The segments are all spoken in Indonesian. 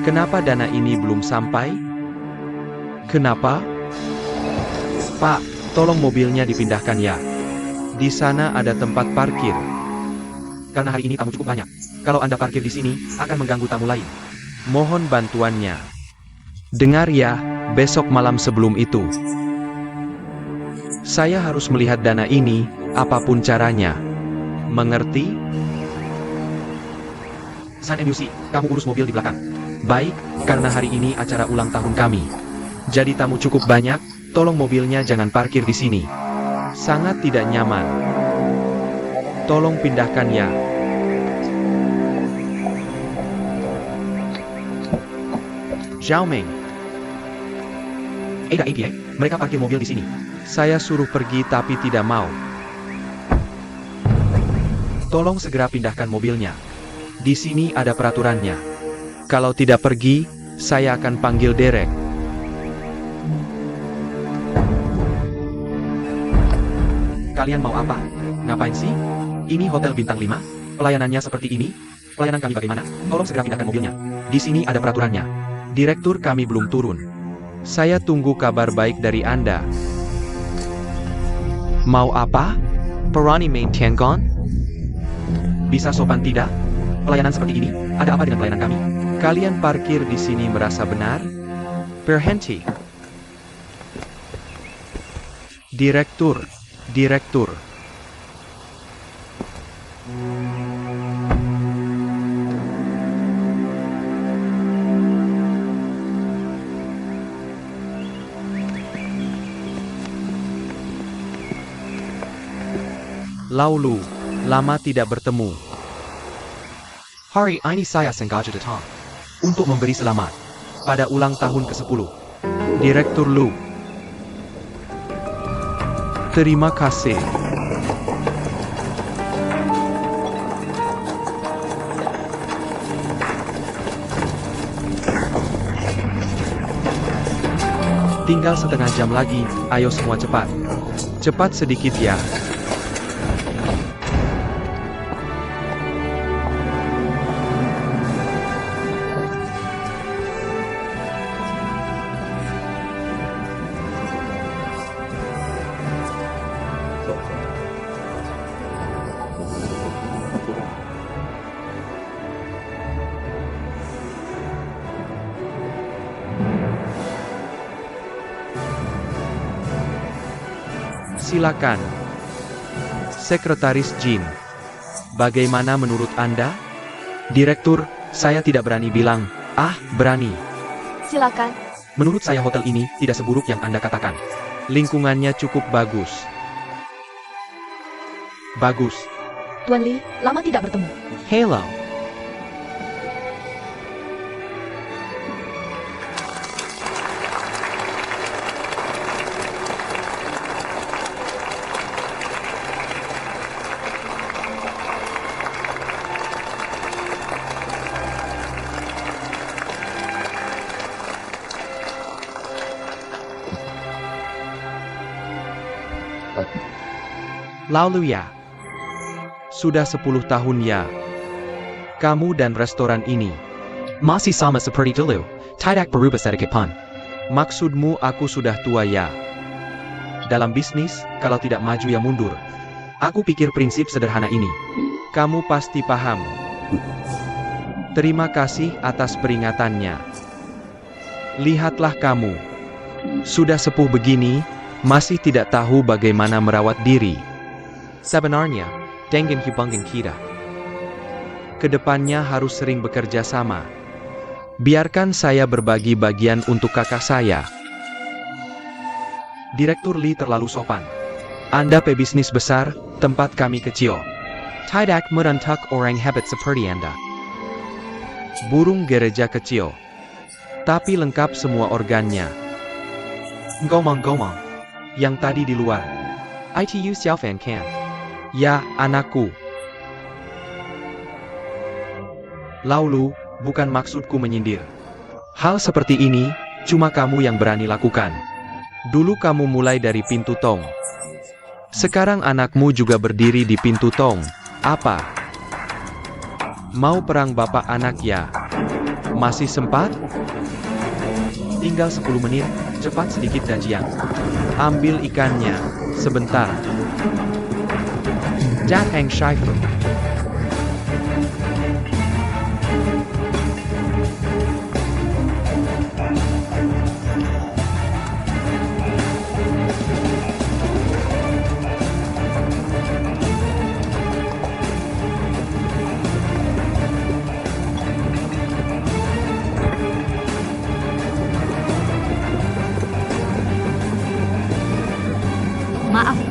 Kenapa dana ini belum sampai? Kenapa? Pak, tolong mobilnya dipindahkan ya. Di sana ada tempat parkir. Karena hari ini tamu cukup banyak. Kalau Anda parkir di sini, akan mengganggu tamu lain. Mohon bantuannya. Dengar ya, besok malam sebelum itu. Saya harus melihat dana ini, apapun caranya. Mengerti? San MUC, kamu urus mobil di belakang. Baik, karena hari ini acara ulang tahun kami. Jadi tamu cukup banyak, tolong mobilnya jangan parkir di sini. Sangat tidak nyaman. Tolong pindahkan ya. Xiaoming. Ada APA, mereka parkir mobil di sini. Saya suruh pergi tapi tidak mau. Tolong segera pindahkan mobilnya. Di sini ada peraturannya. Kalau tidak pergi, saya akan panggil Derek. Kalian mau apa? Ngapain sih? Ini hotel bintang 5? Pelayanannya seperti ini? Pelayanan kami bagaimana? Tolong segera pindahkan mobilnya. Di sini ada peraturannya. Direktur kami belum turun. Saya tunggu kabar baik dari Anda. Mau apa? Perani main Tiangong? Bisa sopan tidak? Pelayanan seperti ini, ada apa dengan pelayanan kami? Kalian parkir di sini merasa benar? Berhenti. Direktur. Laulu, lama tidak bertemu. Hari ini saya sengaja datang untuk memberi selamat pada ulang tahun ke-10 Direktur Lu. Terima kasih. Tinggal setengah jam lagi, ayo semua cepat. Cepat sedikit ya. Silakan. Sekretaris Jin. Bagaimana menurut Anda? Direktur, saya tidak berani bilang, berani. Silakan. Menurut saya hotel ini tidak seburuk yang Anda katakan. Lingkungannya cukup bagus. Bagus. Tuan Li, lama tidak bertemu. Hello. Lalu ya. Sudah 10 tahun ya. Kamu dan restoran ini. Masih sama seperti dulu, tidak berubah sedikit pun. Maksudmu aku sudah tua ya? Dalam bisnis, kalau tidak maju ya mundur. Aku pikir prinsip sederhana ini. Kamu pasti paham. Terima kasih atas peringatannya. Lihatlah kamu. Sudah sepuh begini, masih tidak tahu bagaimana merawat diri. Sebenarnya, dengan hubungan kita. Kedepannya harus sering bekerja sama. Biarkan saya berbagi bagian untuk kakak saya. Direktur Lee terlalu sopan. Anda pebisnis besar, tempat kami kecil. Tidak merentak orang hebat seperti Anda. Burung gereja kecil. Tapi lengkap semua organnya. Ngomong-ngomong. Yang tadi di luar. Itu Xiaofan kan? Ya, anakku. Laulu, bukan maksudku menyindir. Hal seperti ini, cuma kamu yang berani lakukan. Dulu kamu mulai dari pintu tong. Sekarang anakmu juga berdiri di pintu tong. Apa? Mau perang bapak anak ya? Masih sempat? Tinggal 10 menit, cepat sedikit Dajiang. Ambil ikannya, sebentar. Datang Shaifu.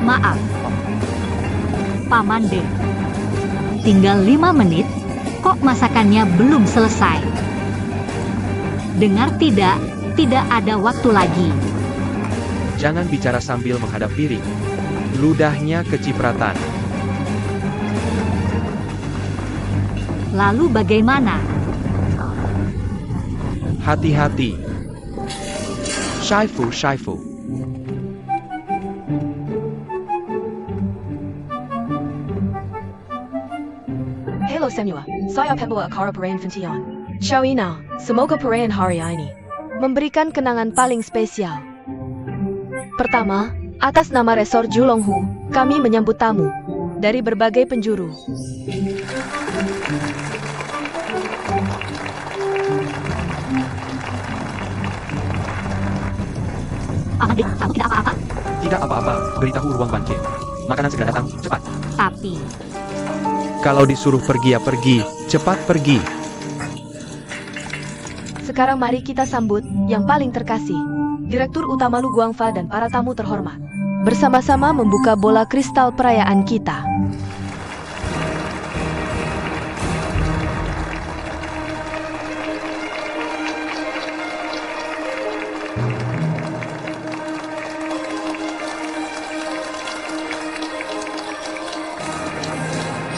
Maaf. Paman De. Tinggal 5 menit, kok masakannya belum selesai? Dengar tidak ada waktu lagi. Jangan bicara sambil menghadap piring. Ludahnya kecipratan. Lalu bagaimana? Hati-hati. Shaifu. Halo semua, saya pembawa acara perayaan Fentian. Shawina, semoga perayaan hari ini memberikan kenangan paling spesial. Pertama, atas nama Resort Julonghu, kami menyambut tamu dari berbagai penjuru. Paman De, kamu tidak apa-apa? Tidak apa-apa, beritahu ruang banquet. Makanan segera datang, cepat. Tapi, Kalau disuruh pergi ya pergi, cepat pergi. Sekarang mari kita sambut yang paling terkasih, Direktur Utama Lu Guangfa dan para tamu terhormat. Bersama-sama membuka bola kristal perayaan kita.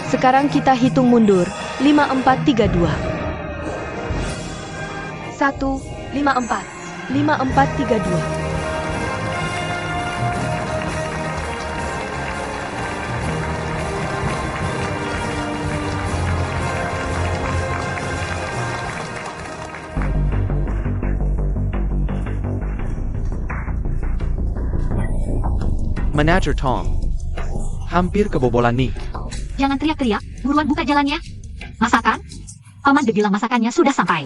Sekarang kita hitung mundur, 5, 4, 3, 2. 1, 5, 4. 5, 4, 3, 2. Manager Tom. Hampir kebobolan nih. jangan teriak-teriak, buruan buka jalannya. Masakan? Paman De bilang masakannya sudah sampai.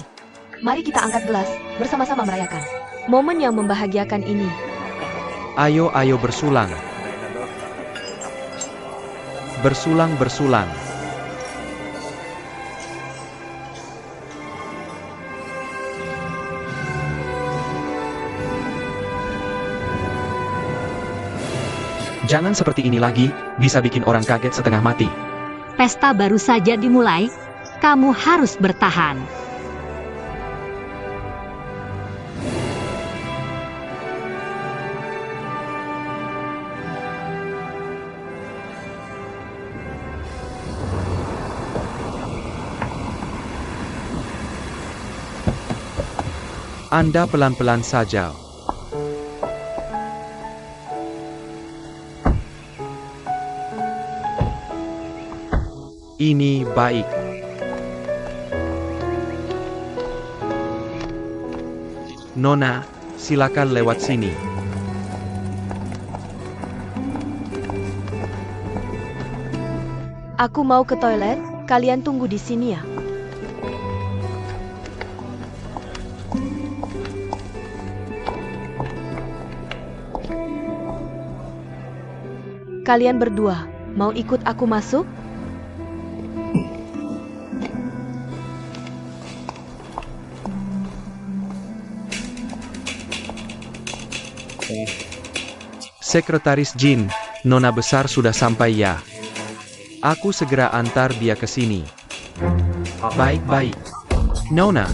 Mari kita angkat gelas, bersama-sama merayakan momen yang membahagiakan ini. Ayo bersulang. Bersulang. Jangan seperti ini lagi, bisa bikin orang kaget setengah mati. Pesta baru saja dimulai, kamu harus bertahan. Anda pelan-pelan saja. Ini baik. Nona, silakan lewat sini. Aku mau ke toilet, kalian tunggu di sini ya. Kalian berdua, mau ikut aku masuk? Sekretaris Jin, Nona besar sudah sampai ya. Aku segera antar dia ke sini. Baik. Nona.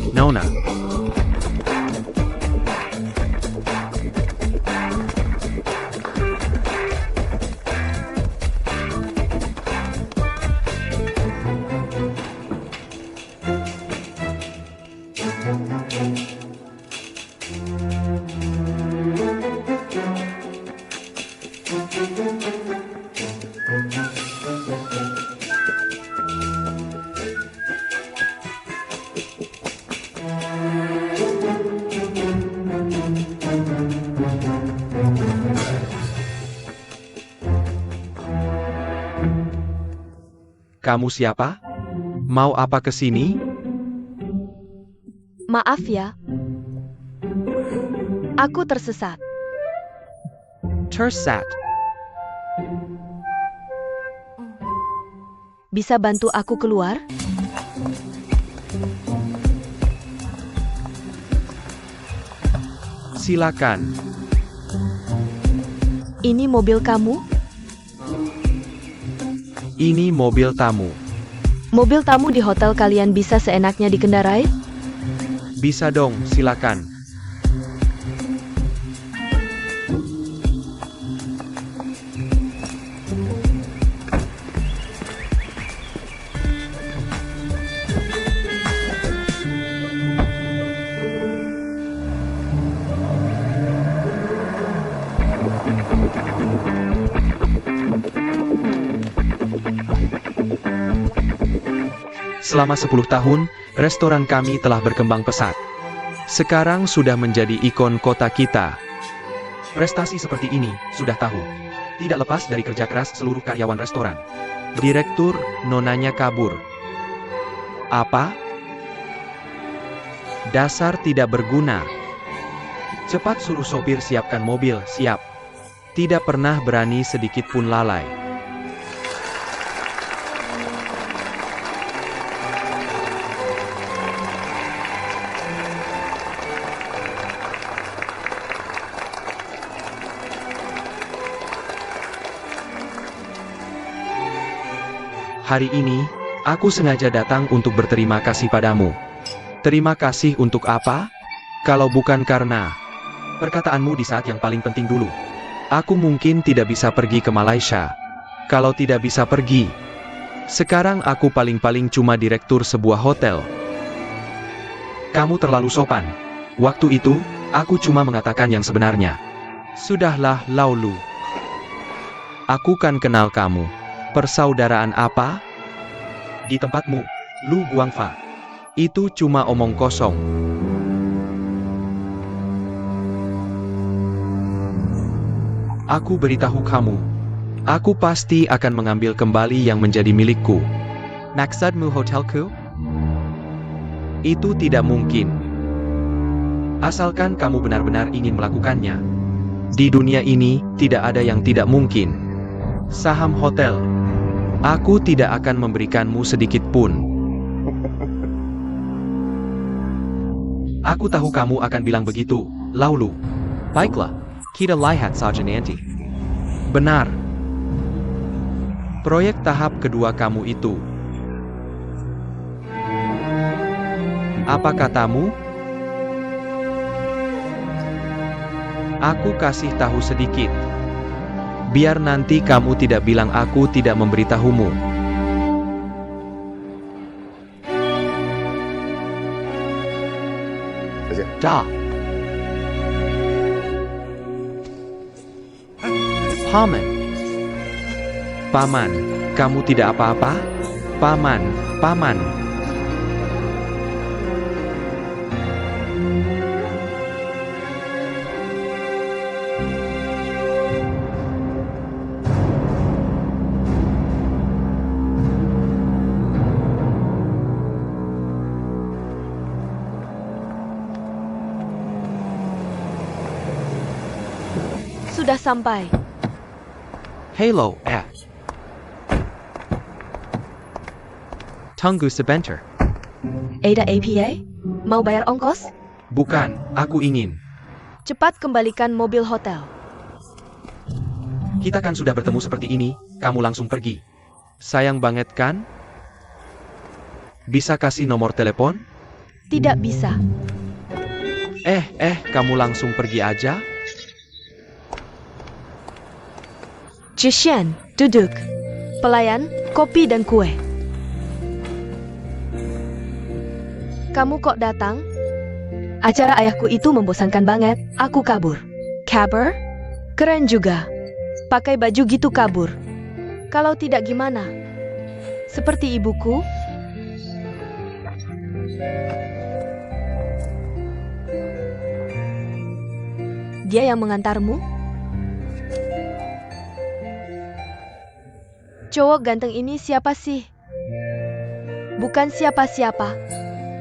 Kamu siapa? Mau apa ke sini? Maaf ya. Aku tersesat. Tersat. Bisa bantu aku keluar? Silakan. Ini mobil kamu? Ini mobil tamu. Mobil tamu di hotel kalian bisa seenaknya dikendarai? Bisa dong, silakan. Selama 10 tahun, restoran kami telah berkembang pesat. Sekarang sudah menjadi ikon kota kita. Prestasi seperti ini, sudah tahu, tidak lepas dari kerja keras seluruh karyawan restoran. Direktur, nonanya kabur. Apa? Dasar tidak berguna. Cepat suruh sopir siapkan mobil, siap. Tidak pernah berani sedikit pun lalai. Hari ini, aku sengaja datang untuk berterima kasih padamu. Terima kasih untuk apa? Kalau bukan karena perkataanmu di saat yang paling penting dulu. Aku mungkin tidak bisa pergi ke Malaysia. Kalau tidak bisa pergi, sekarang aku paling-paling cuma direktur sebuah hotel. Kamu terlalu sopan. Waktu itu, aku cuma mengatakan yang sebenarnya. Sudahlah, Laulu. Aku kan kenal kamu. Persaudaraan apa? Di tempatmu, Lu Guangfa. Itu cuma omong kosong. Aku beritahu kamu. Aku pasti akan mengambil kembali yang menjadi milikku. Maksudmu hotelku? Itu tidak mungkin. Asalkan kamu benar-benar ingin melakukannya. Di dunia ini, tidak ada yang tidak mungkin. Saham hotel. Aku tidak akan memberikanmu sedikit pun. Aku tahu kamu akan bilang begitu, Laulu. Baiklah, kita lihat saja nanti. Benar. Proyek tahap kedua kamu itu. Apa katamu? Aku kasih tahu sedikit. Biar nanti kamu tidak bilang aku tidak memberitahumu. Da. Paman. Paman, kamu tidak apa-apa? Paman, paman. Sudah sampai. Halo, Tunggu sebentar. Ada APA? Mau bayar ongkos? bukan, aku ingin. Cepat kembalikan mobil hotel. Kita kan sudah bertemu seperti ini, kamu langsung pergi. Sayang banget kan? Bisa kasih nomor telepon? Tidak bisa. Kamu langsung pergi aja? Jishan, duduk. Pelayan, kopi dan kue. Kamu kok datang? Acara ayahku itu membosankan banget, aku kabur. Kabur? Keren juga. Pakai baju gitu kabur. Kalau tidak gimana? Seperti ibuku? Dia yang mengantarmu? Cowok ganteng ini siapa sih? Bukan siapa-siapa.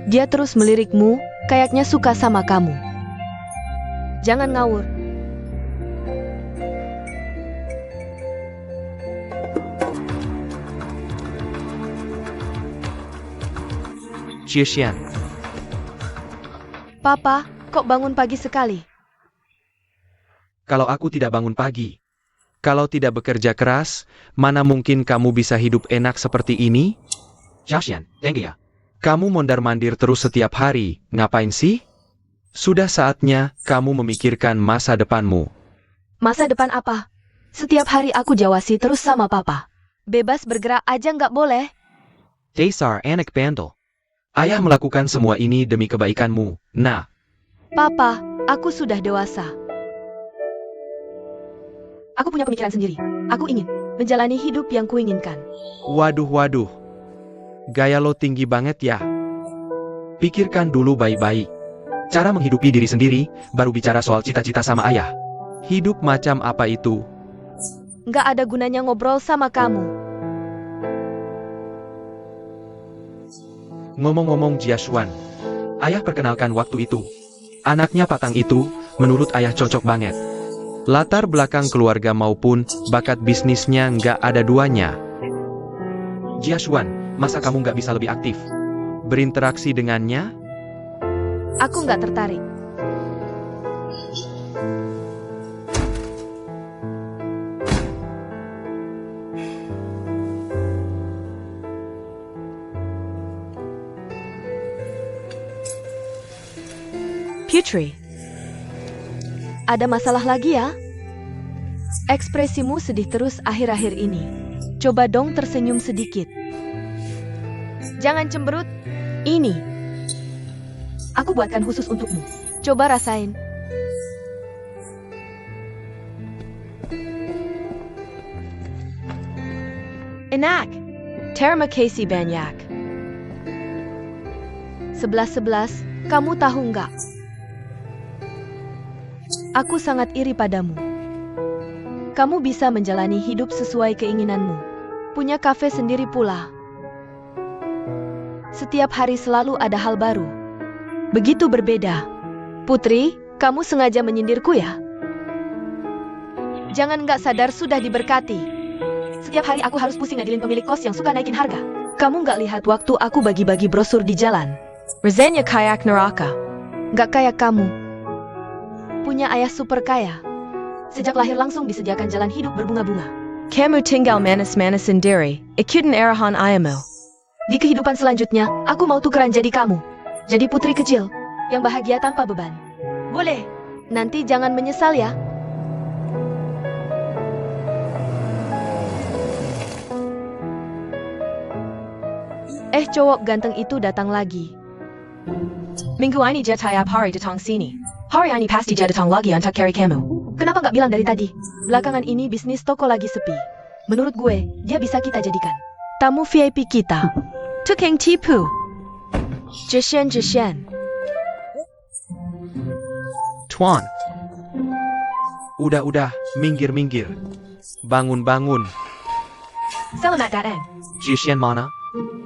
Dia terus melirikmu, kayaknya suka sama kamu. Jangan ngawur. Jixian, Papa, kok bangun pagi sekali? kalau aku tidak bangun pagi, kalau tidak bekerja keras, mana mungkin kamu bisa hidup enak seperti ini? Jiaxian, dengue ya? Kamu mondar-mandir terus setiap hari, ngapain sih? Sudah saatnya kamu memikirkan masa depanmu. Masa depan apa? Setiap hari aku jawasi terus sama papa. Bebas bergerak aja nggak boleh. Dasar anak bandel. Ayah melakukan semua ini demi kebaikanmu. Nah, Papa, aku sudah dewasa. Aku punya pemikiran sendiri. Aku ingin menjalani hidup yang kuinginkan. waduh. Gaya lo tinggi banget ya. Pikirkan dulu baik-baik. Cara menghidupi diri sendiri, baru bicara soal cita-cita sama ayah. Hidup macam apa itu? Nggak ada gunanya ngobrol sama kamu. Ngomong-ngomong Jiasuan, ayah perkenalkan waktu itu. Anaknya Patang itu, menurut ayah cocok banget. Latar belakang keluarga maupun bakat bisnisnya nggak ada duanya. Jiasuan, masa kamu nggak bisa lebih aktif? Berinteraksi dengannya? Aku nggak tertarik. Putri, ada masalah lagi ya? Ekspresimu sedih terus akhir-akhir ini. Coba dong tersenyum sedikit. Jangan cemberut. Ini. Aku buatkan khusus untukmu. Coba rasain. Enak. Terima kasih banyak. 11-11, kamu tahu nggak? Aku sangat iri padamu. Kamu bisa menjalani hidup sesuai keinginanmu. Punya kafe sendiri pula. Setiap hari selalu ada hal baru. Begitu berbeda. Putri, kamu sengaja menyindirku ya? Jangan nggak sadar sudah diberkati. Setiap hari aku harus pusing ngadilin pemilik kos yang suka naikin harga. Kamu nggak lihat waktu aku bagi-bagi brosur di jalan? Rezenya kayak neraka. Nggak kayak kamu. Punya ayah super kaya. Sejak lahir langsung disediakan jalan hidup berbunga-bunga. Kamu tinggal manis-manis sendiri. Ikutin arahan ayahmu. Di kehidupan selanjutnya, aku mau tukeran jadi kamu. Jadi putri kecil, yang bahagia tanpa beban. Boleh. Nanti jangan menyesal ya. Cowok ganteng itu datang lagi. Minggu ini dia tiap hari datang sini. Hari ini pasti dia datang lagi untuk cari kamu. Kenapa nggak bilang dari tadi? Belakangan ini bisnis toko lagi sepi. Menurut gue, dia bisa kita jadikan tamu VIP kita. Tukang tipu. Jishen. Tuan. Udah, minggir. Bangun. Selamat datang. Jixian mana?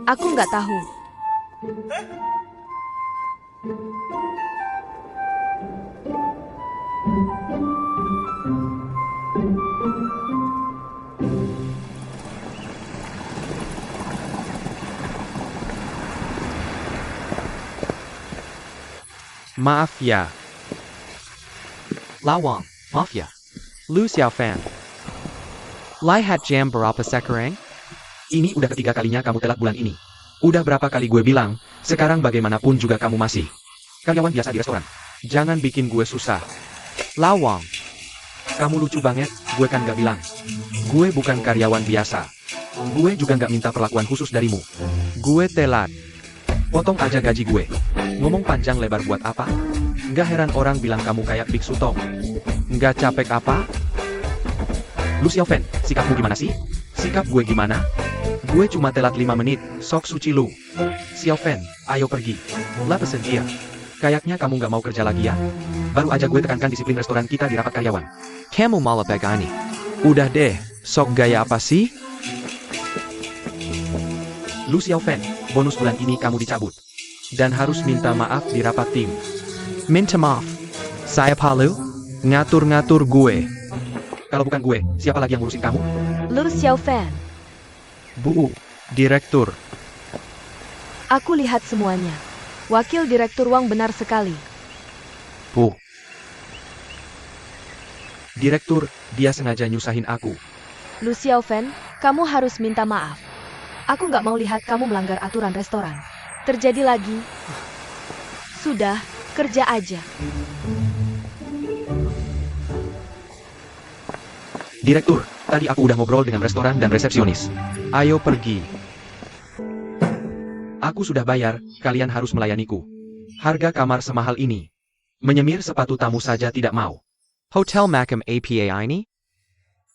Aku nggak tahu. Maaf ya, Lawang, Mafia. Lu Xiaofan. Lihat jam berapa sekarang? Ini udah ketiga kalinya kamu telat bulan ini. Udah berapa kali gue bilang, sekarang bagaimanapun juga kamu masih Karyawan biasa di restoran. jangan bikin gue susah. Lawang, Kamu lucu banget, gue kan gak bilang. Gue bukan karyawan biasa. gue juga nggak minta perlakuan khusus darimu. Gue telat. Potong aja gaji gue. Ngomong panjang lebar buat apa? Nggak heran orang bilang kamu kayak Biksu Tong. Nggak capek apa? Lu Xiaofen, sikapmu gimana sih? Sikap gue gimana? Gue cuma telat 5 menit, sok suci lu. Xiaofen, ayo pergi. Lah pesen dia. Kayaknya kamu nggak mau kerja lagi ya? Baru aja gue tekankan disiplin restoran kita di rapat karyawan. Kamu malah begini. Udah deh, sok gaya apa sih? Lu Xiaofan, bonus bulan ini kamu dicabut. Dan harus minta maaf di rapat tim. Minta maaf. Saya Palu? Ngatur-ngatur gue. Kalau bukan gue, siapa lagi yang ngurusin kamu? Lu Xiaofan, Bu, Direktur. aku lihat semuanya. Wakil Direktur Wang benar sekali. Bu, Direktur, dia sengaja nyusahin aku. Lu Xiaofan, kamu harus minta maaf. Aku nggak mau lihat kamu melanggar aturan restoran. Terjadi lagi. Sudah, kerja aja. Direktur, tadi aku udah ngobrol dengan restoran dan resepsionis. ayo pergi. Aku sudah bayar, kalian harus melayaniku. Harga kamar semahal ini. Menyemir sepatu tamu saja tidak mau. Hotel Macam APA ini?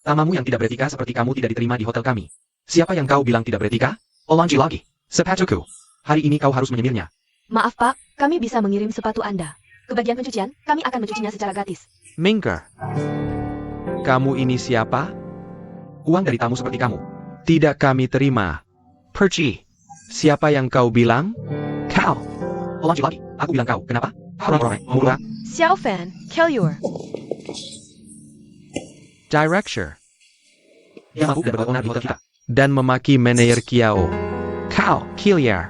Tamamu yang tidak beretika seperti kamu tidak diterima di hotel kami. Siapa yang kau bilang tidak beretika? Olangi lagi. Sepatuku. Hari ini kau harus menyemirnya. Maaf Pak, kami bisa mengirim sepatu Anda. Ke bagian pencucian, kami akan mencucinya secara gratis. Minker. Kamu ini siapa? Uang dari tamu seperti kamu. Tidak kami terima. Pergi. Siapa yang kau bilang? Kau. Olangi lagi. Aku bilang kau. Kenapa? Orang-orang mau keluar. Xiaofan, Kellior. Director. Dia mabuk dan berbuat onar di hotel kita. Dan memaki manajer Kiao. Kau, Kiliar.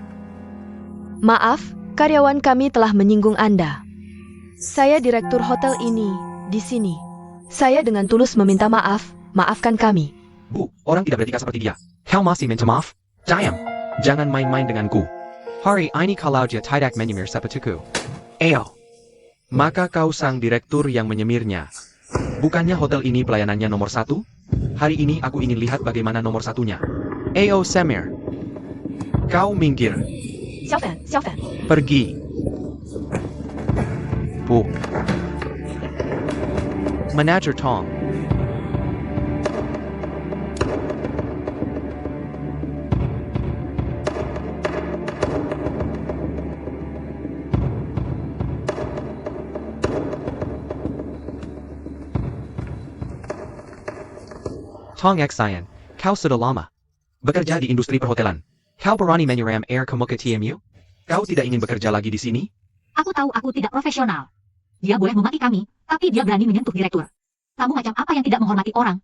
Maaf, karyawan kami telah menyinggung Anda. Saya direktur hotel ini, di sini. Saya dengan tulus meminta maaf, maafkan kami. Bu, orang tidak beretika seperti dia. Kau masih minta maaf? Jangan main-main denganku. Hari ini kalau dia tidak menyemir sepatuku. Ayo. Maka kau sang direktur yang menyemirnya. Bukannya hotel ini pelayanannya nomor 1? Hari ini aku ingin lihat bagaimana nomor 1-nya. Ayo Semir. Kau minggir. Xiaofan. Pergi. Bu. Manager Tong. Tong Xian, kau sudah lama bekerja di industri perhotelan. Kau berani menyiram air ke muka TMU? Kau tidak ingin bekerja lagi di sini? Aku tahu aku tidak profesional. Dia boleh memaki kami, tapi dia berani menyentuh direktur. Tamu macam apa yang tidak menghormati orang?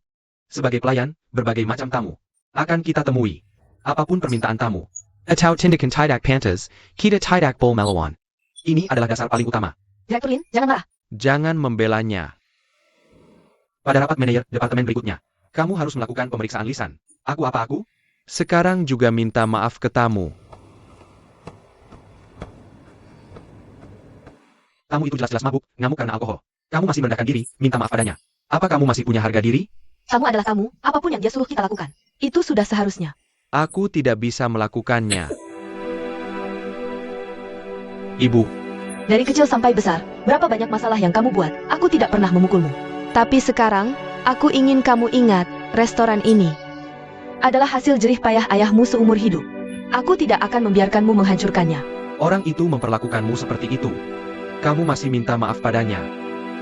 Sebagai pelayan, berbagai macam tamu akan kita temui. Apapun permintaan tamu. Atau tindakan tidak pantas, kita tidak boleh melawan. Ini adalah dasar paling utama. Direktur Lin, jangan marah. Jangan membelanya. Pada rapat manajer departemen berikutnya, kamu harus melakukan pemeriksaan lisan. Aku? Sekarang juga minta maaf ke tamu. Tamu itu jelas-jelas mabuk, ngamuk karena alkohol. Kamu masih merendahkan diri, minta maaf padanya. Apa kamu masih punya harga diri? Tamu adalah tamu, apapun yang dia suruh kita lakukan. Itu sudah seharusnya. Aku tidak bisa melakukannya. Ibu, Dari kecil sampai besar, berapa banyak masalah yang kamu buat, aku tidak pernah memukulmu. Tapi sekarang, aku ingin kamu ingat, restoran ini adalah hasil jerih payah ayahmu seumur hidup. Aku tidak akan membiarkanmu menghancurkannya. Orang itu memperlakukanmu seperti itu. Kamu masih minta maaf padanya.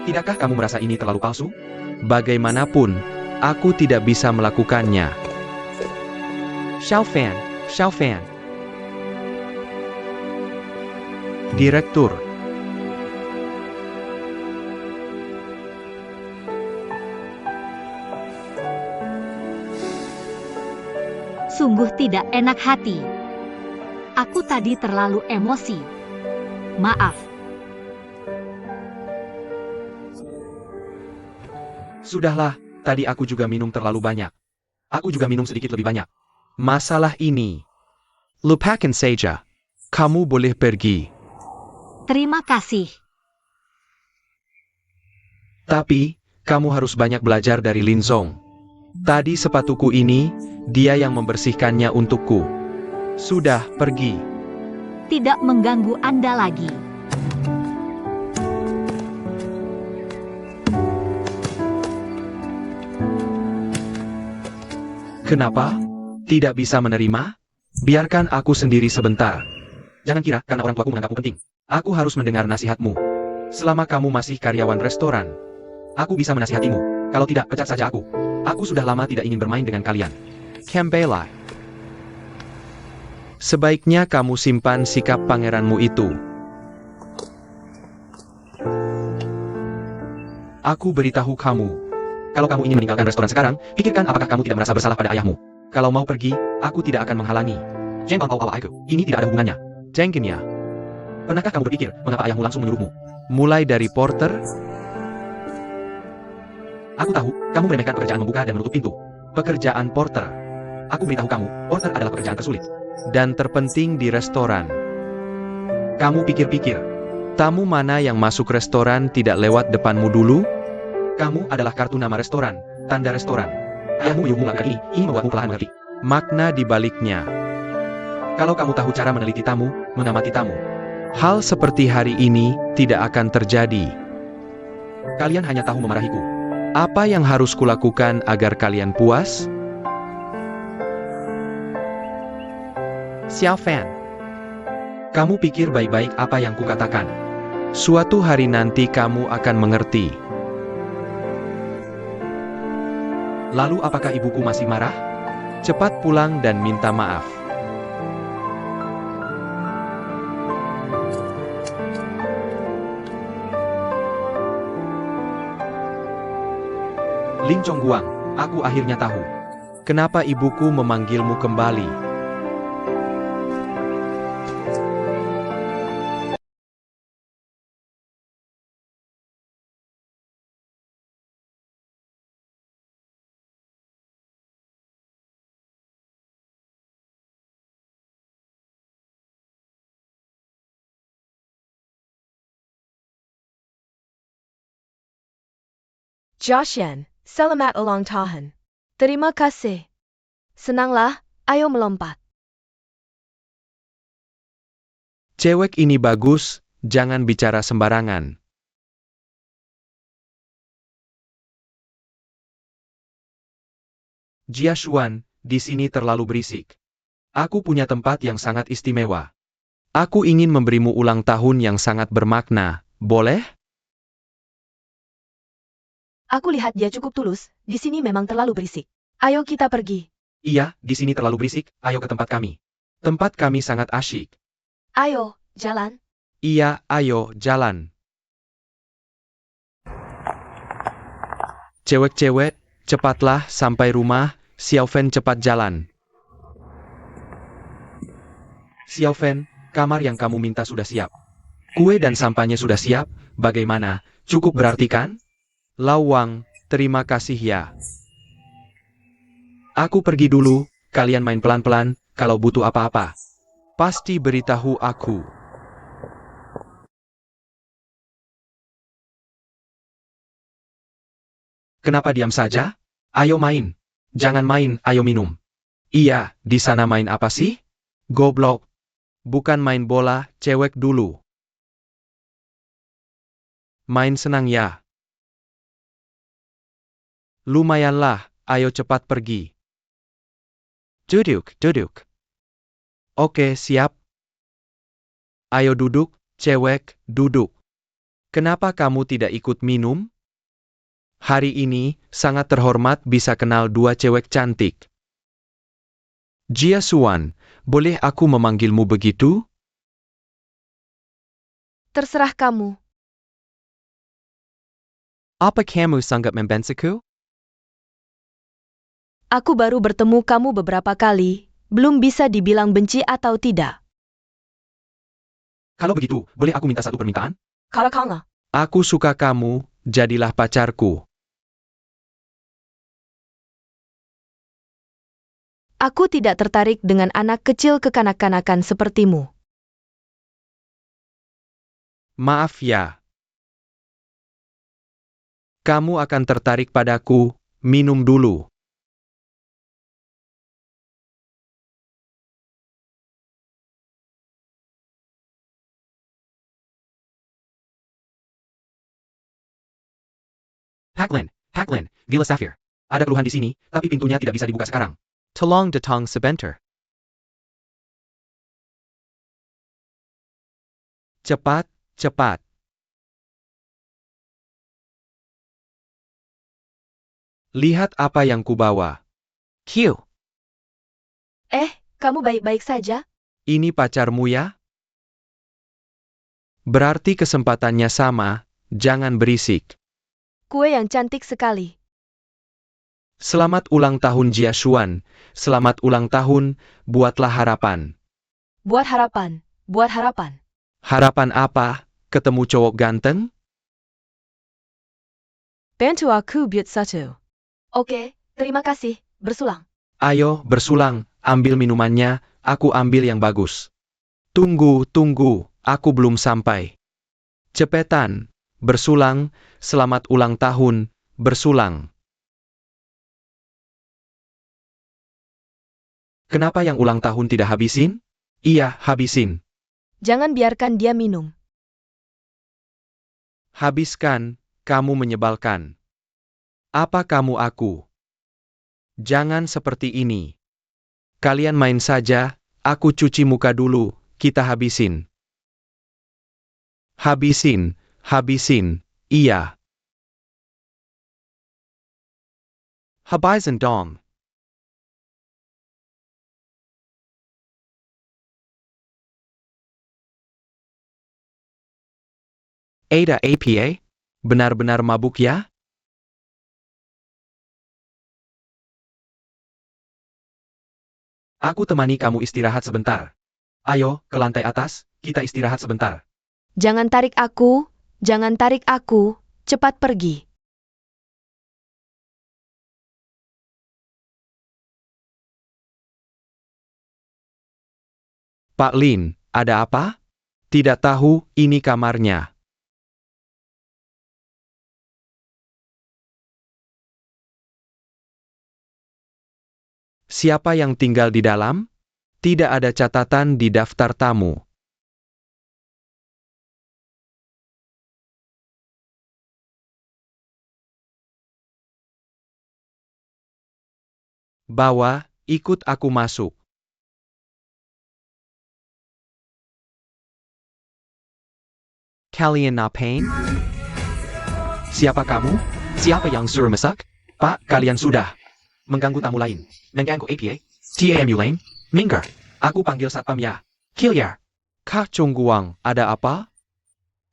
Tidakkah kamu merasa ini terlalu palsu? bagaimanapun, aku tidak bisa melakukannya. Xiaofan. Direktur. Sungguh tidak enak hati. Aku tadi terlalu emosi. Maaf. Sudahlah, tadi aku juga minum terlalu banyak. Aku juga minum sedikit lebih banyak. Masalah ini. Lupakan saja. Kamu boleh pergi. Terima kasih. Tapi, kamu harus banyak belajar dari Lin Zong. Tadi sepatuku ini, dia yang membersihkannya untukku. Sudah, pergi. Tidak mengganggu Anda lagi. Kenapa? Tidak bisa menerima? Biarkan aku sendiri sebentar. Jangan kira karena orang tuaku menganggapmu penting. Aku harus mendengar nasihatmu. Selama kamu masih karyawan restoran, aku bisa menasihatimu. Kalau tidak, pecat saja aku. Aku sudah lama tidak ingin bermain dengan kalian. Kembali. Sebaiknya kamu simpan sikap pangeranmu itu. Aku beritahu kamu. Kalau kamu ingin meninggalkan restoran sekarang, pikirkan apakah kamu tidak merasa bersalah pada ayahmu. Kalau mau pergi, aku tidak akan menghalangi. Jangan aku. Ini tidak ada hubungannya. Jengkinnya. Pernahkah kamu berpikir, mengapa ayahmu langsung menyuruhmu? Mulai dari porter, Aku tahu, kamu meremehkan pekerjaan membuka dan menutup pintu. pekerjaan porter, Aku beritahu kamu, porter adalah pekerjaan tersulit. dan terpenting di restoran. Kamu pikir-pikir, Tamu mana yang masuk restoran tidak lewat depanmu dulu? kamu adalah kartu nama restoran, tanda restoran. Ayahmu menyuruhmu melakukan ini, ingin membuatmu perlahan mengerti. Makna di baliknya. Kalau kamu tahu cara meneliti tamu, mengamati tamu, Hal seperti hari ini tidak akan terjadi. kalian hanya tahu memarahiku. Apa yang harus kulakukan agar kalian puas? Xiao Fan, Kamu pikir baik-baik apa yang kukatakan. suatu hari nanti kamu akan mengerti. Lalu apakah ibuku masih marah? Cepat pulang dan minta maaf. Ling Chongguang, aku akhirnya tahu. Kenapa ibuku memanggilmu kembali? Joshan, selamat ulang tahun. Terima kasih. Senanglah, ayo melompat. Cewek ini bagus, jangan bicara sembarangan. Jia Xuan, di sini terlalu berisik. Aku punya tempat yang sangat istimewa. Aku ingin memberimu ulang tahun yang sangat bermakna, boleh? Aku lihat dia cukup tulus, di sini memang terlalu berisik. Ayo kita pergi. Iya, di sini terlalu berisik, ayo ke tempat kami. Tempat kami sangat asyik. Ayo, jalan. Iya, ayo, jalan. Cewek-cewek, cepatlah sampai rumah, Xiao Fan cepat jalan. Xiao Fan, kamar yang kamu minta sudah siap. Kue dan sampahnya sudah siap, bagaimana? Cukup berarti kan? Lawang, terima kasih ya. Aku pergi dulu, kalian main pelan-pelan, kalau butuh apa-apa. Pasti beritahu aku. Kenapa diam saja? Ayo main. Jangan main, ayo minum. Iya, di sana main apa sih? Goblok. Bukan main bola, cewek dulu. Main senang ya. Lumayanlah, ayo cepat pergi. Duduk, duduk. Oke, siap. Ayo duduk, cewek, duduk. Kenapa kamu tidak ikut minum? Hari ini, sangat terhormat bisa kenal dua cewek cantik. Jia Xuan, boleh aku memanggilmu begitu? Terserah kamu. Apa kamu sangat membensiku? Aku baru bertemu kamu beberapa kali, belum bisa dibilang benci atau tidak. Kalau begitu, boleh aku minta satu permintaan? Karakanga. Aku suka kamu, jadilah pacarku. Aku tidak tertarik dengan anak kecil kekanak-kanakan sepertimu. Maaf ya. Kamu akan tertarik padaku, minum dulu. Hacklin, Villa Sapphire. Ada keluhan di sini, tapi pintunya tidak bisa dibuka sekarang. Tolong datang sebentar. Cepat, cepat. Lihat apa yang kubawa. Q. Kamu baik-baik saja? Ini pacarmu ya? Berarti kesempatannya sama, jangan berisik. Kue yang cantik sekali. Selamat ulang tahun Jia Xuan, selamat ulang tahun, buatlah harapan. Buat harapan, buat harapan. Harapan apa? Ketemu cowok ganteng? Bantu aku buat satu. Oke, terima kasih. Bersulang. Ayo, bersulang, ambil minumannya, aku ambil yang bagus. Tunggu, aku belum sampai. Cepetan, bersulang, selamat ulang tahun, bersulang. Kenapa yang ulang tahun tidak habisin? Iya, habisin. Jangan biarkan dia minum. Habiskan, kamu menyebalkan. Apa kamu aku? Jangan seperti ini. Kalian main saja, aku cuci muka dulu, kita habisin. Habisin, iya. Habisen dong. Ada APA? Benar-benar mabuk ya? Aku temani kamu istirahat sebentar. Ayo, ke lantai atas, kita istirahat sebentar. Jangan tarik aku, cepat pergi. Pak Lin, ada apa? Tidak tahu, ini kamarnya. Siapa yang tinggal di dalam? Tidak ada catatan di daftar tamu. Bawa, ikut aku masuk. Kalian ngapain? Siapa kamu? Siapa yang suruh masak? Pak, kalian sudah mengganggu tamu lain. Mengganggu APA? TAMU lain? Minggir. Aku panggil satpam ya. Kilyar. Kak Chongguang, ada apa?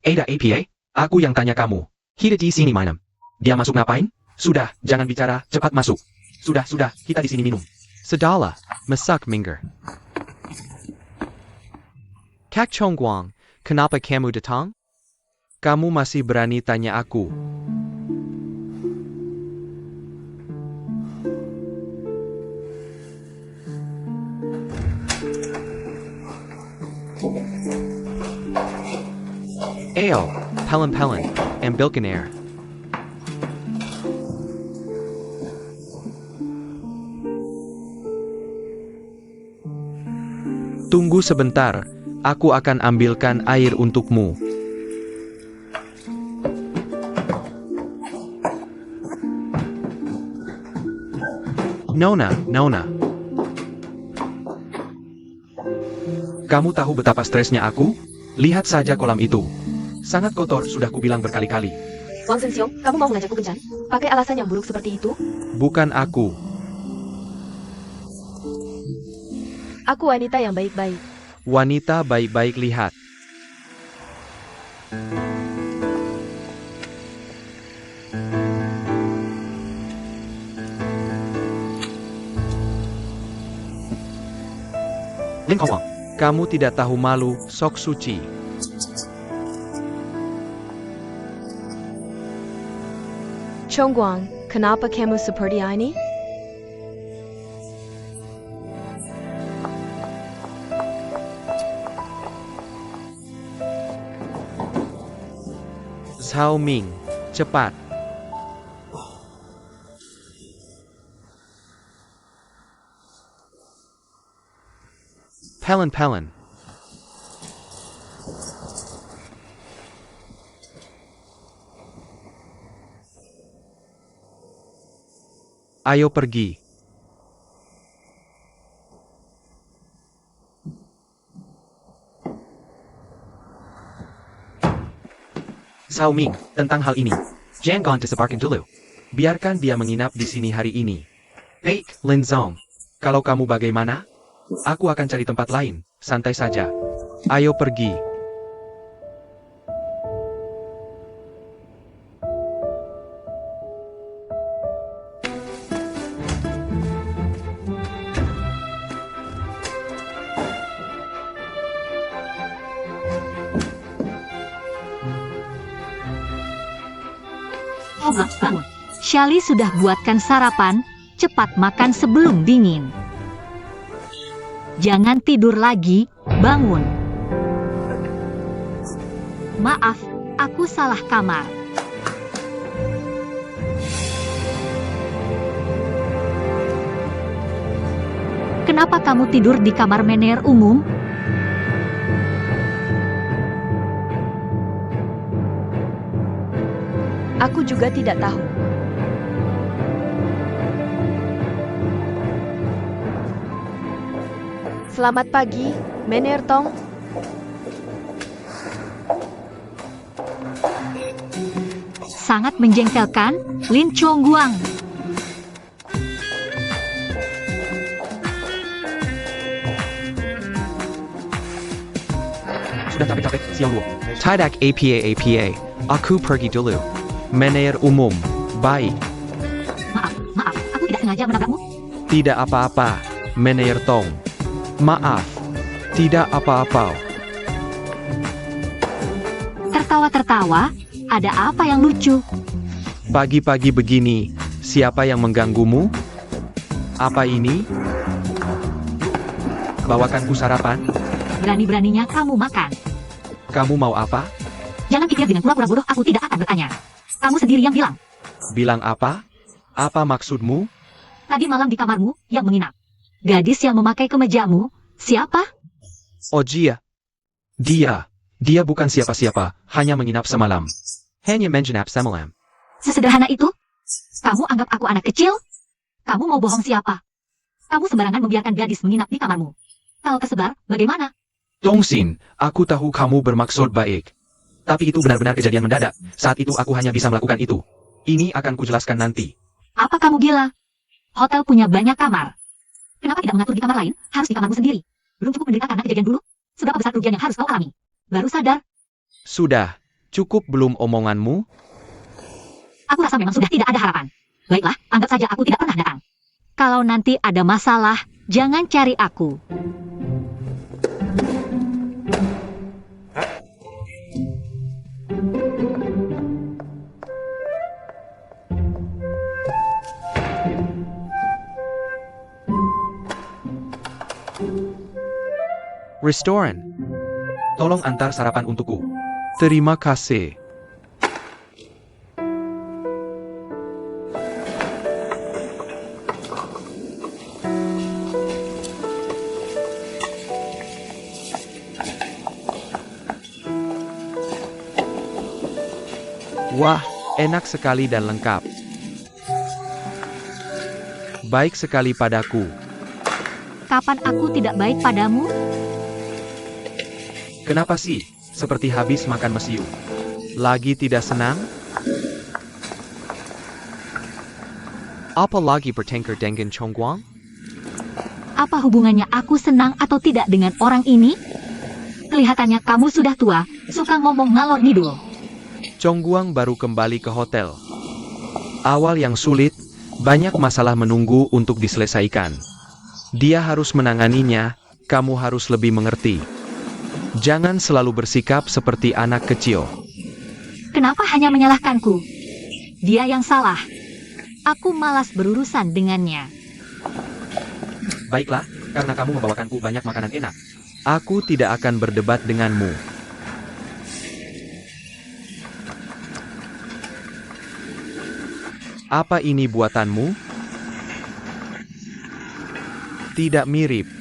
Ada APA? Aku yang tanya kamu. Kita di sini minum. Dia masuk ngapain? Sudah, jangan bicara, cepat masuk. Sudah, kita di sini minum. Sedala, masak minggir. Kak Chongguang, kenapa kamu datang? Kamu masih berani tanya aku. Ale, Pelen, ambilkan air. Tunggu sebentar, aku akan ambilkan air untukmu. Nona. Kamu tahu betapa stresnya aku? Lihat saja kolam itu. Sangat kotor, sudah kubilang berkali-kali. Wang Sensiong, kamu mau mengajakku kencan? Pakai alasan yang buruk seperti itu? Bukan aku. Aku wanita yang baik-baik. Wanita baik-baik lihat. Ling Hawang, kamu tidak tahu malu, sok suci. Chongguang, kenapa kamu seperti ini? Zhao Ming, cepat. Pelen. Ayo pergi. Zhao Ming, tentang hal ini. Jangan disebarkan dulu. Biarkan dia menginap di sini hari ini. Lin Zong, kalau kamu bagaimana? Aku akan cari tempat lain, santai saja. Ayo pergi. Coba bangun. Shelly sudah buatkan sarapan, cepat makan sebelum dingin. Jangan tidur lagi, bangun. Maaf, aku salah kamar. Kenapa kamu tidur di kamar mener umum? Aku juga tidak tahu. Selamat pagi, Mener Tong. Sangat menjengkelkan, Lin Chongguang. Sudah capek-capek, Xiao Luo. Tidak apa, aku pergi dulu. Mener umum, baik. Maaf, aku tidak sengaja menabrakmu. Tidak apa-apa, Mener Tong. Maaf, tidak apa-apa. Tertawa-tertawa, ada apa yang lucu? Pagi-pagi begini, siapa yang mengganggumu? Apa ini? Bawakanku sarapan. Berani-beraninya kamu makan. Kamu mau apa? Jangan pikir dengan pura-pura bodoh aku tidak akan bertanya. Kamu sendiri yang bilang. Bilang apa? Apa maksudmu? Tadi malam di kamarmu, yang menginap. Gadis yang memakai kemejamu, siapa? Oh Jia. Dia bukan siapa-siapa, hanya menginap semalam. Hanya menginap semalam. Sesederhana itu? Kamu anggap aku anak kecil? Kamu mau bohong siapa? Kamu sembarangan membiarkan gadis menginap di kamarmu. Kalau tersebar, bagaimana? Tongsin, aku tahu kamu bermaksud baik. Tapi itu benar-benar kejadian mendadak. Saat itu aku hanya bisa melakukan itu. Ini akan kujelaskan nanti. Apa kamu gila? Hotel punya banyak kamar. Kenapa tidak mengatur di kamar lain? Harus di kamarmu sendiri. Belum cukup menderita karena kejadian dulu? Seberapa besar kerugian yang harus kau alami? Baru sadar? Sudah, cukup belum omonganmu? Aku rasa memang sudah tidak ada harapan. Baiklah, anggap saja aku tidak pernah datang. Kalau nanti ada masalah, jangan cari aku. Restoran. Tolong antar sarapan untukku. Terima kasih. Wah, enak sekali dan lengkap. Baik sekali padaku. Kapan aku tidak baik padamu? Kenapa sih? Seperti habis makan mesiu. Lagi tidak senang? Apalagi bertengkar dengan Chongguang? Apa hubungannya aku senang atau tidak dengan orang ini? Kelihatannya kamu sudah tua, suka ngomong ngalor ngidul. Chongguang baru kembali ke hotel. Awal yang sulit, banyak masalah menunggu untuk diselesaikan. Dia harus menanganinya, kamu harus lebih mengerti. Jangan selalu bersikap seperti anak kecil. Kenapa hanya menyalahkanku? Dia yang salah. Aku malas berurusan dengannya. Baiklah, karena kamu membawakanku banyak makanan enak. Aku tidak akan berdebat denganmu. Apa ini buatanmu? Tidak mirip.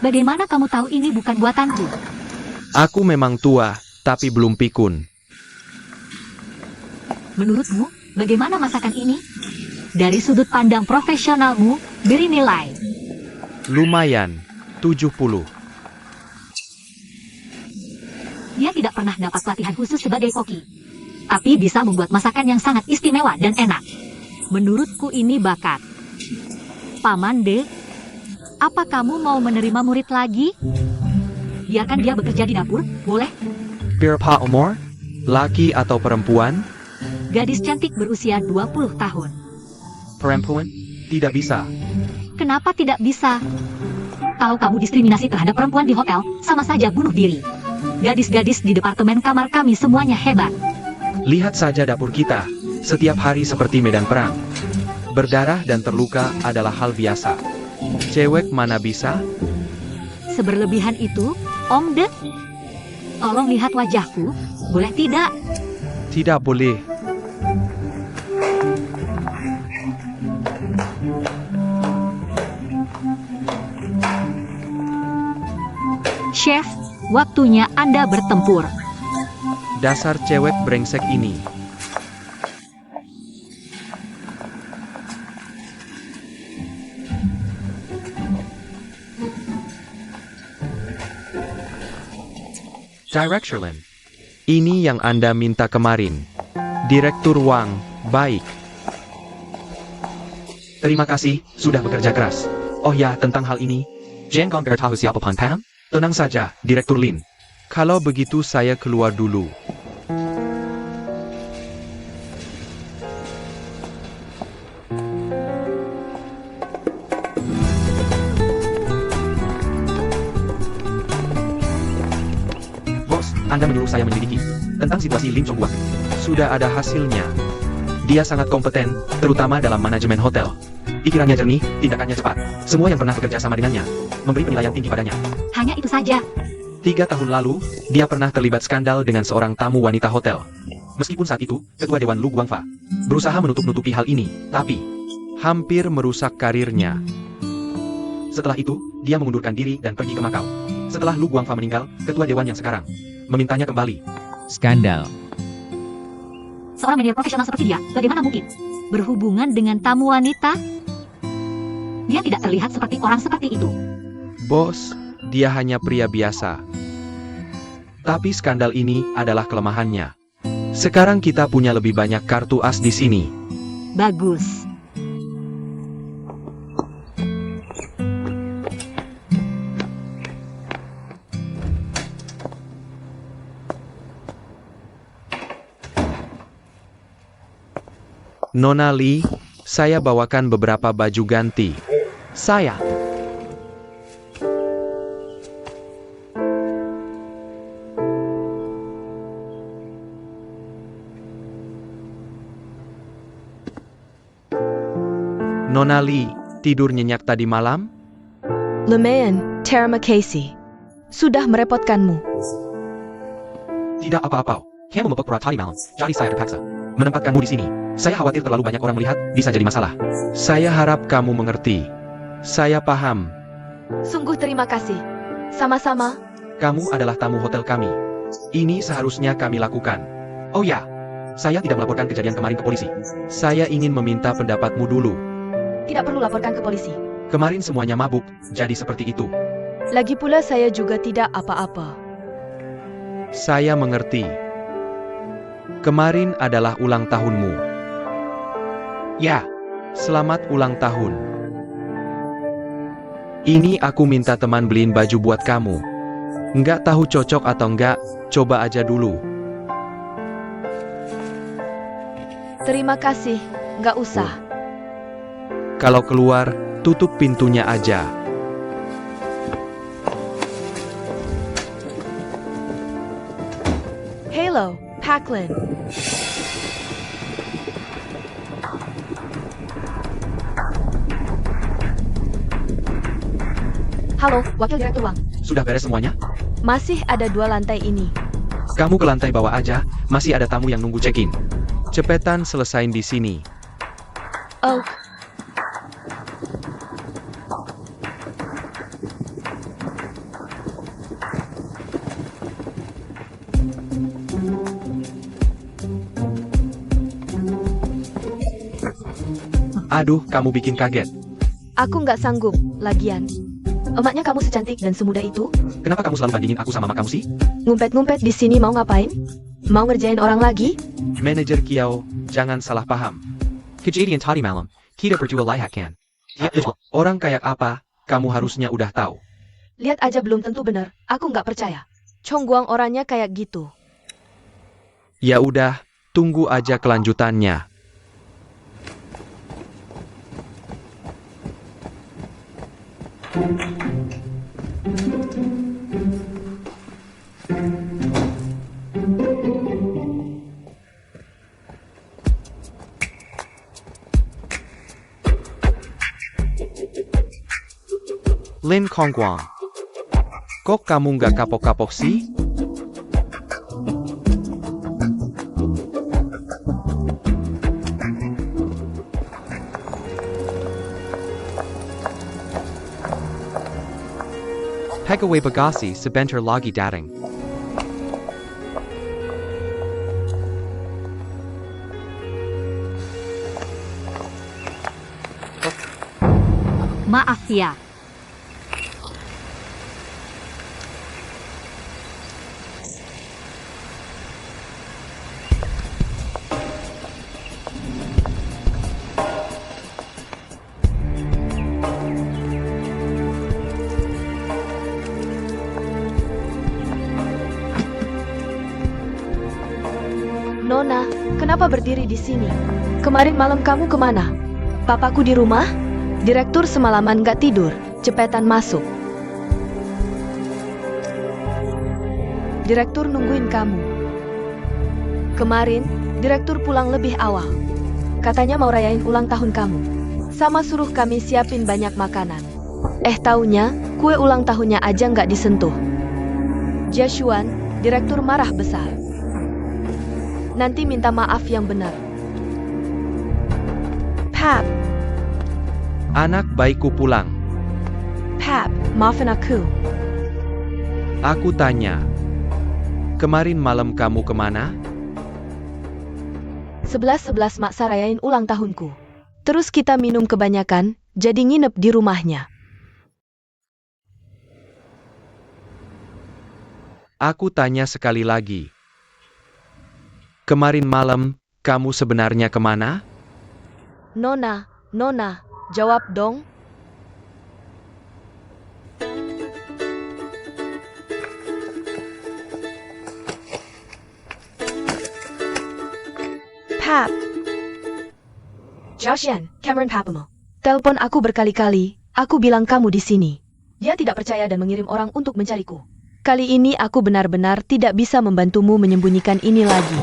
Bagaimana kamu tahu ini bukan buatanku? Aku memang tua, tapi belum pikun. Menurutmu, bagaimana masakan ini? Dari sudut pandang profesionalmu, beri nilai. Lumayan, 70. Dia tidak pernah dapat pelatihan khusus sebagai koki. Tapi bisa membuat masakan yang sangat istimewa dan enak. Menurutku ini bakat. Paman De, Apa kamu mau menerima murid lagi? Biarkan dia bekerja di dapur, boleh? Berapa umur? Laki atau perempuan? Gadis cantik berusia 20 tahun. Perempuan? Tidak bisa. Kenapa tidak bisa? Kalau kamu diskriminasi terhadap perempuan di hotel, sama saja bunuh diri. Gadis-gadis di departemen kamar kami semuanya hebat. Lihat saja dapur kita. Setiap hari seperti medan perang. Berdarah dan terluka adalah hal biasa. Cewek mana bisa? Seberlebihan itu, Om De? Tolong lihat wajahku, boleh tidak? Tidak boleh. Chef, waktunya Anda bertempur. Dasar cewek brengsek ini. Director Lin. Ini yang Anda minta kemarin. Direktur Wang, baik. Terima kasih, sudah bekerja keras. Oh ya, tentang hal ini. Jangan bertahu siapa pun paham? Tenang saja, Direktur Lin. Kalau begitu saya keluar dulu. Bos, Anda menyuruh saya menyelidiki tentang situasi Lim Chongguang. Sudah ada hasilnya. Dia sangat kompeten, terutama dalam manajemen hotel. Pikirannya jernih, tindakannya cepat. Semua yang pernah bekerja sama dengannya memberi penilaian tinggi padanya. Hanya itu saja. 3 tahun lalu, dia pernah terlibat skandal dengan seorang tamu wanita hotel. Meskipun saat itu, Ketua Dewan Lu Guangfa berusaha menutup-nutupi hal ini, tapi Hampir merusak karirnya. setelah itu, dia mengundurkan diri dan pergi ke Makau. Setelah Lu Guangfa meninggal, Ketua Dewan yang sekarang memintanya kembali. Skandal. Seorang media profesional seperti dia, bagaimana mungkin berhubungan dengan tamu wanita? Dia tidak terlihat seperti orang seperti itu. Bos, dia hanya pria biasa. Tapi skandal ini adalah kelemahannya. Sekarang kita punya lebih banyak kartu as di sini. Bagus. Nona Lee, saya bawakan beberapa baju ganti. Saya. Nona Lee, tidur nyenyak tadi malam? Lumayan, terima kasih. Sudah merepotkanmu. Tidak apa-apa. Kamu membuat tadi malam, jadi saya terpaksa menempatkanmu di sini. Saya khawatir terlalu banyak orang melihat, bisa jadi masalah. Saya harap kamu mengerti. Saya paham. Sungguh terima kasih. Sama-sama. Kamu adalah tamu hotel kami. Ini seharusnya kami lakukan. Oh ya, saya tidak melaporkan kejadian kemarin ke polisi. Saya ingin meminta pendapatmu dulu. Tidak perlu laporkan ke polisi. Kemarin semuanya mabuk, jadi seperti itu. Lagi pula saya juga tidak apa-apa. Saya mengerti. Kemarin adalah ulang tahunmu. Ya, Selamat ulang tahun. Ini aku minta teman beliin baju buat kamu. Nggak tahu cocok atau enggak, coba aja dulu. Terima kasih, nggak usah. Kalau keluar, tutup pintunya aja. Hello, Paklin. Halo, Wakil Direktur Wang. sudah beres semuanya? Masih ada 2 lantai ini. Kamu ke lantai bawah aja, masih ada tamu yang nunggu check-in. Cepetan selesain di sini. Oh, Aduh, kamu bikin kaget. aku nggak sanggup, lagian. Emaknya kamu secantik dan semudah itu? Kenapa kamu selalu bandingin aku sama mak kamu sih? Ngumpet-ngumpet di sini mau ngapain? Mau ngerjain orang lagi? Manajer Kiao, jangan salah paham. Kejadian tadi malam, kita berdua lihat kan? Orang kayak apa? kamu harusnya udah tahu. Lihat aja belum tentu benar, aku nggak percaya. Chongguang orangnya kayak gitu. Ya udah, tunggu aja kelanjutannya. Lin Kongguang. Kok kamu nggak kapok-kapok sih? Pegawai bagasi sebentar lagi datang. Maaf ya. Nona, kenapa berdiri di sini? Kemarin malam kamu kemana? Papaku di rumah? Direktur semalaman gak tidur, cepetan masuk. Direktur nungguin kamu. Kemarin, direktur pulang lebih awal. Katanya mau rayain ulang tahun kamu. Sama suruh kami siapin banyak makanan. Taunya, kue ulang tahunnya aja nggak disentuh. Jashuan, direktur marah besar. Nanti minta maaf yang benar. Pap, Anak baikku pulang. Pap, maafin aku. Aku tanya. Kemarin malam kamu kemana? 11.11 maksa rayain ulang tahunku. Terus kita minum kebanyakan, jadi nginep di rumahnya. Aku tanya sekali lagi. Kemarin malam, kamu sebenarnya kemana? Nona, jawab dong. Pap. Joshian, Cameron papamu. Telepon aku berkali-kali, aku bilang kamu di sini. Dia tidak percaya dan mengirim orang untuk mencariku. Kali ini aku benar-benar tidak bisa membantumu menyembunyikan ini lagi.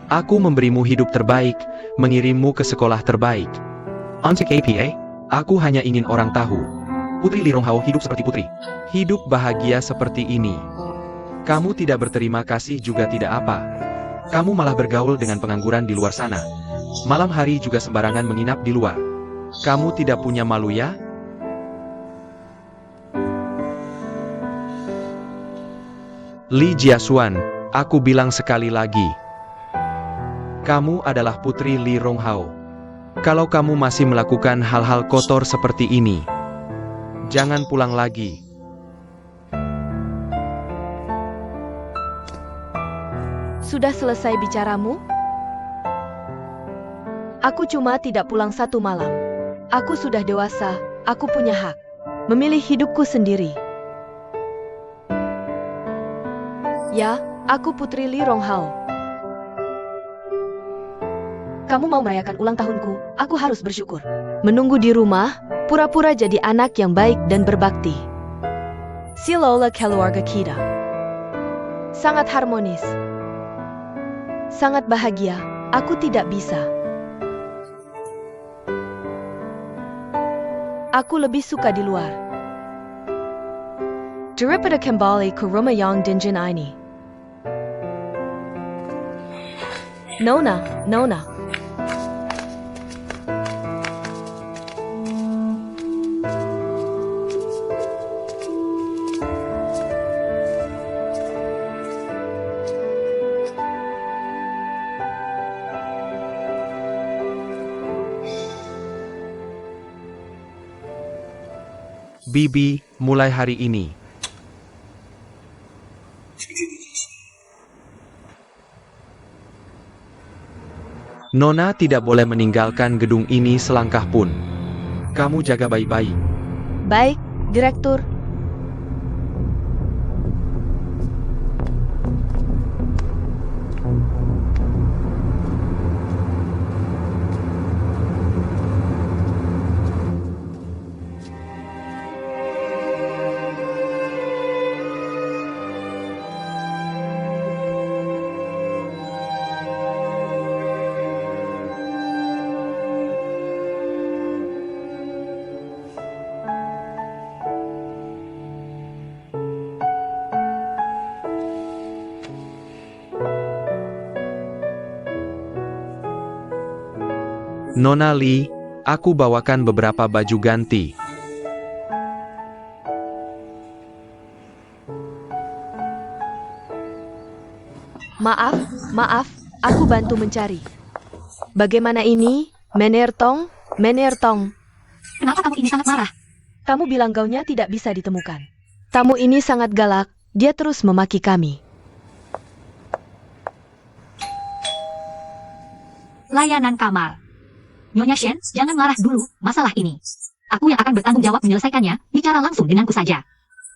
Aku memberimu hidup terbaik, mengirimmu ke sekolah terbaik. Untuk APA, aku hanya ingin orang tahu. Putri Li Ronghao hidup seperti putri. Hidup bahagia seperti ini. Kamu tidak berterima kasih juga tidak apa. Kamu malah bergaul dengan pengangguran di luar sana. Malam hari juga sembarangan menginap di luar. Kamu tidak punya malu ya? Li Jiasuan, aku bilang sekali lagi. Kamu adalah putri Li Ronghao. Kalau kamu masih melakukan hal-hal kotor seperti ini, jangan pulang lagi. Sudah selesai bicaramu? Aku cuma tidak pulang satu malam. Aku sudah dewasa, aku punya hak memilih hidupku sendiri. Ya, aku putri Li Ronghao. Kamu mau merayakan ulang tahunku, aku harus bersyukur. Menunggu di rumah, pura-pura jadi anak yang baik dan berbakti. Silola keluarga kita. Sangat harmonis. Sangat bahagia, aku tidak bisa. Aku lebih suka di luar. Daripada kembali ke rumah yang dingin ini. Nona. Bibi, mulai hari ini. Nona tidak boleh meninggalkan gedung ini selangkah pun. Kamu jaga baik-baik. Baik, Direktur. Nona Lee, aku bawakan beberapa baju ganti. Maaf, aku bantu mencari. Bagaimana ini, Mener Tong? Mener Tong, Kenapa kamu ini sangat marah? kamu bilang gaunnya tidak bisa ditemukan. Tamu ini sangat galak, dia terus memaki kami. Layanan kamar. Nyonya Shen, jangan marah dulu, masalah ini. Aku yang akan bertanggung jawab menyelesaikannya, bicara langsung denganku saja.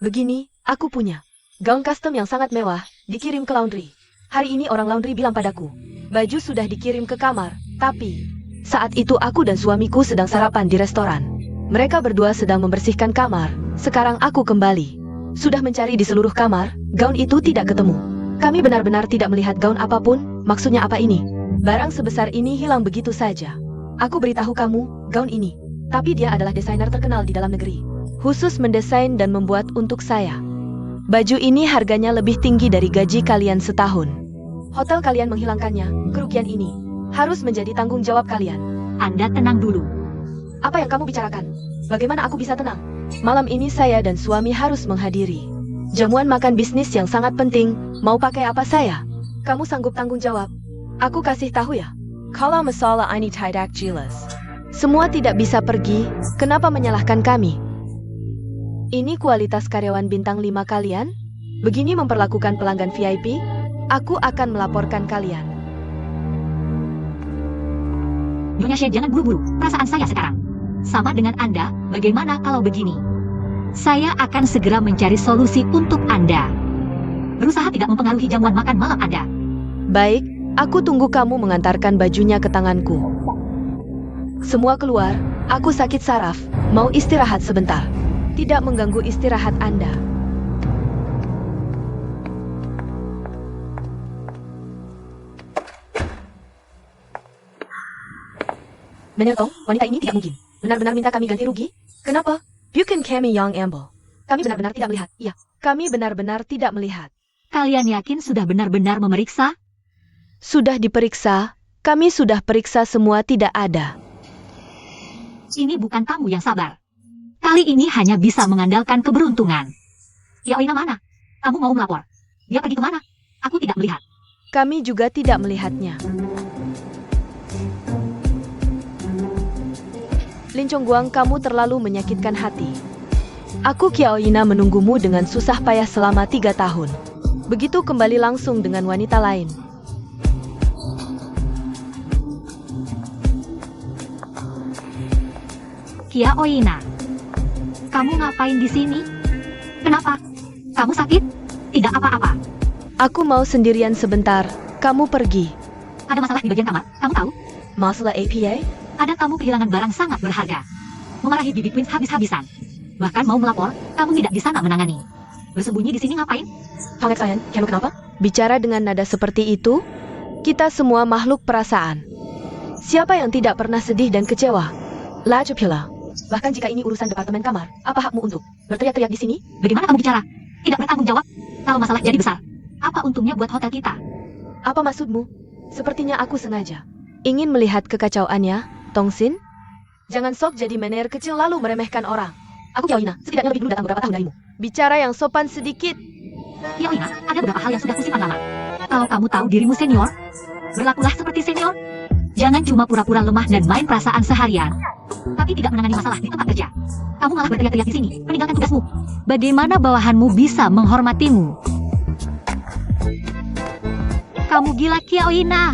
Begini, aku punya gaun custom yang sangat mewah, dikirim ke laundry. Hari ini orang laundry bilang padaku, baju sudah dikirim ke kamar, tapi saat itu aku dan suamiku sedang sarapan di restoran. Mereka berdua sedang membersihkan kamar. Sekarang aku kembali. Sudah mencari di seluruh kamar, gaun itu tidak ketemu. Kami benar-benar tidak melihat gaun apapun, maksudnya apa ini? Barang sebesar ini hilang begitu saja. Aku beritahu kamu, gaun ini. Tapi dia adalah desainer terkenal di dalam negeri. Khusus mendesain dan membuat untuk saya. Baju ini harganya lebih tinggi dari gaji kalian setahun. Hotel kalian menghilangkannya, kerugian ini harus menjadi tanggung jawab kalian. Anda tenang dulu. Apa yang kamu bicarakan? Bagaimana aku bisa tenang? Malam ini saya dan suami harus menghadiri jamuan makan bisnis yang sangat penting. Mau pakai apa saya? Kamu sanggup tanggung jawab? Aku kasih tahu ya. Kalau masalah ini tidak jelas, semua tidak bisa pergi. Kenapa menyalahkan kami? Ini kualitas karyawan bintang 5 kalian? Begini memperlakukan pelanggan VIP? Aku akan melaporkan kalian. Nyonya Shen, jangan buru-buru, perasaan saya sekarang. Sama dengan Anda, bagaimana kalau begini? Saya akan segera mencari solusi untuk Anda. Berusaha tidak mempengaruhi jamuan makan malam Anda. Baik, aku tunggu kamu mengantarkan bajunya ke tanganku. Semua keluar, aku sakit saraf, mau istirahat sebentar. Tidak mengganggu istirahat Anda. Mener Tong, wanita ini tidak mungkin. Benar-benar minta kami ganti rugi? Kenapa? Bukan kami yang ambil. Kami benar-benar tidak melihat. Iya, kami benar-benar tidak melihat. Kalian yakin sudah benar-benar memeriksa? Sudah diperiksa, kami sudah periksa semua tidak ada. Ini bukan tamu yang sabar. Kali ini hanya bisa mengandalkan keberuntungan. Yaoina mana? Kamu mau melapor? Dia pergi kemana? Aku tidak melihat. Kami juga tidak melihatnya. Lin Chongguang, kamu terlalu menyakitkan hati. Aku Kiaoina menunggumu dengan susah payah selama 3 tahun. Begitu kembali langsung dengan wanita lain. Kiaoina, kamu ngapain di sini? Kenapa? Kamu sakit? Tidak apa-apa. Aku mau sendirian sebentar. Kamu pergi. Ada masalah di bagian kamar, kamu tahu? Masalah APA? Ada kamu kehilangan barang sangat berharga. Memarahi Bibi Twins habis-habisan. Bahkan mau melapor, kamu tidak di sana menangani. Bersembunyi di sini ngapain? Hangat sayang, kamu kenapa? Bicara dengan nada seperti itu? Kita semua makhluk perasaan. Siapa yang tidak pernah sedih dan kecewa? Lajupila. Bahkan jika ini urusan departemen kamar, apa hakmu untuk berteriak-teriak di sini? Bagaimana kamu bicara? Tidak bertanggung jawab. Kalau masalah jadi besar, apa untungnya buat hotel kita? Apa maksudmu? Sepertinya aku sengaja ingin melihat kekacauannya, Tongsin. Jangan sok jadi mener kecil lalu meremehkan orang. Aku Kiaoina, setidaknya lebih dulu datang beberapa tahun darimu. Bicara yang sopan sedikit. Kiaoina, ada beberapa hal yang sudah kusimpan lama. Kalau kamu tahu dirimu senior, berlakulah seperti senior. Jangan cuma pura-pura lemah dan main perasaan seharian, tapi tidak menangani masalah di tempat kerja. Kamu malah berteriak-teriak di sini, meninggalkan tugasmu. Bagaimana bawahanmu bisa menghormatimu? Kamu gila, Kiaoina.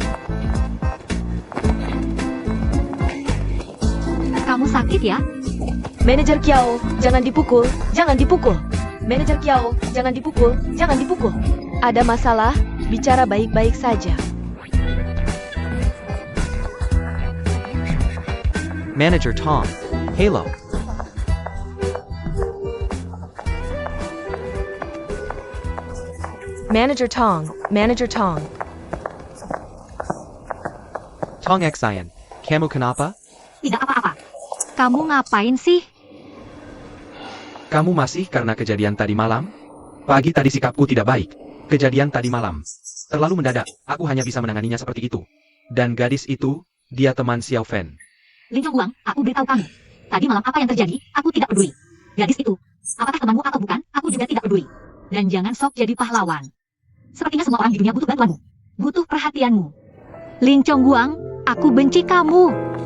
kamu sakit ya? Manajer Kiao, jangan dipukul, jangan dipukul. Manajer Kiao, jangan dipukul, jangan dipukul. Ada masalah? Bicara baik-baik saja. Manager Tom. Halo. Manager Tong, Manager Tong. Tong Xian. Kamu kenapa? Tidak apa-apa. Kamu ngapain sih? Kamu masih karena kejadian tadi malam? Pagi tadi sikapku tidak baik. Kejadian tadi malam. Terlalu mendadak, aku hanya bisa menanganinya seperti itu. Dan gadis itu, dia teman Xiao Fen. Lin Chongguang, aku beritahu kamu. Tadi malam apa yang terjadi, aku tidak peduli. Gadis itu, apakah temanmu atau bukan, aku juga tidak peduli. Dan jangan sok jadi pahlawan. Sepertinya semua orang di dunia butuh bantuanmu. Butuh perhatianmu. Lin Chongguang, aku benci kamu.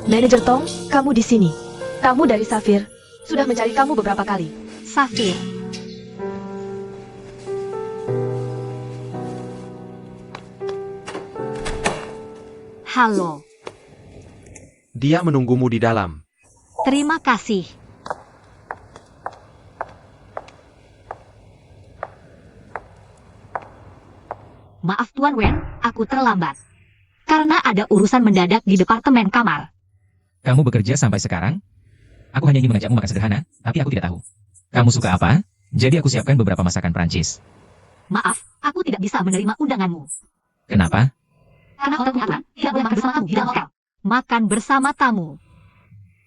Manajer Tong, kamu di sini. Tamu dari Safir sudah mencari kamu beberapa kali. Safir. Halo, Dia menunggumu di dalam. terima kasih. Maaf Tuan Wen, aku terlambat. Karena ada urusan mendadak di departemen kamar. Kamu bekerja sampai sekarang? Aku hanya ingin mengajakmu makan sederhana, tapi aku tidak tahu. Kamu suka apa? Jadi aku siapkan beberapa masakan Prancis. Maaf, aku tidak bisa menerima undanganmu. Kenapa? Karena hotel punya aturan, tidak boleh makan bersama tamu di dalam hotel. Makan bersama tamu.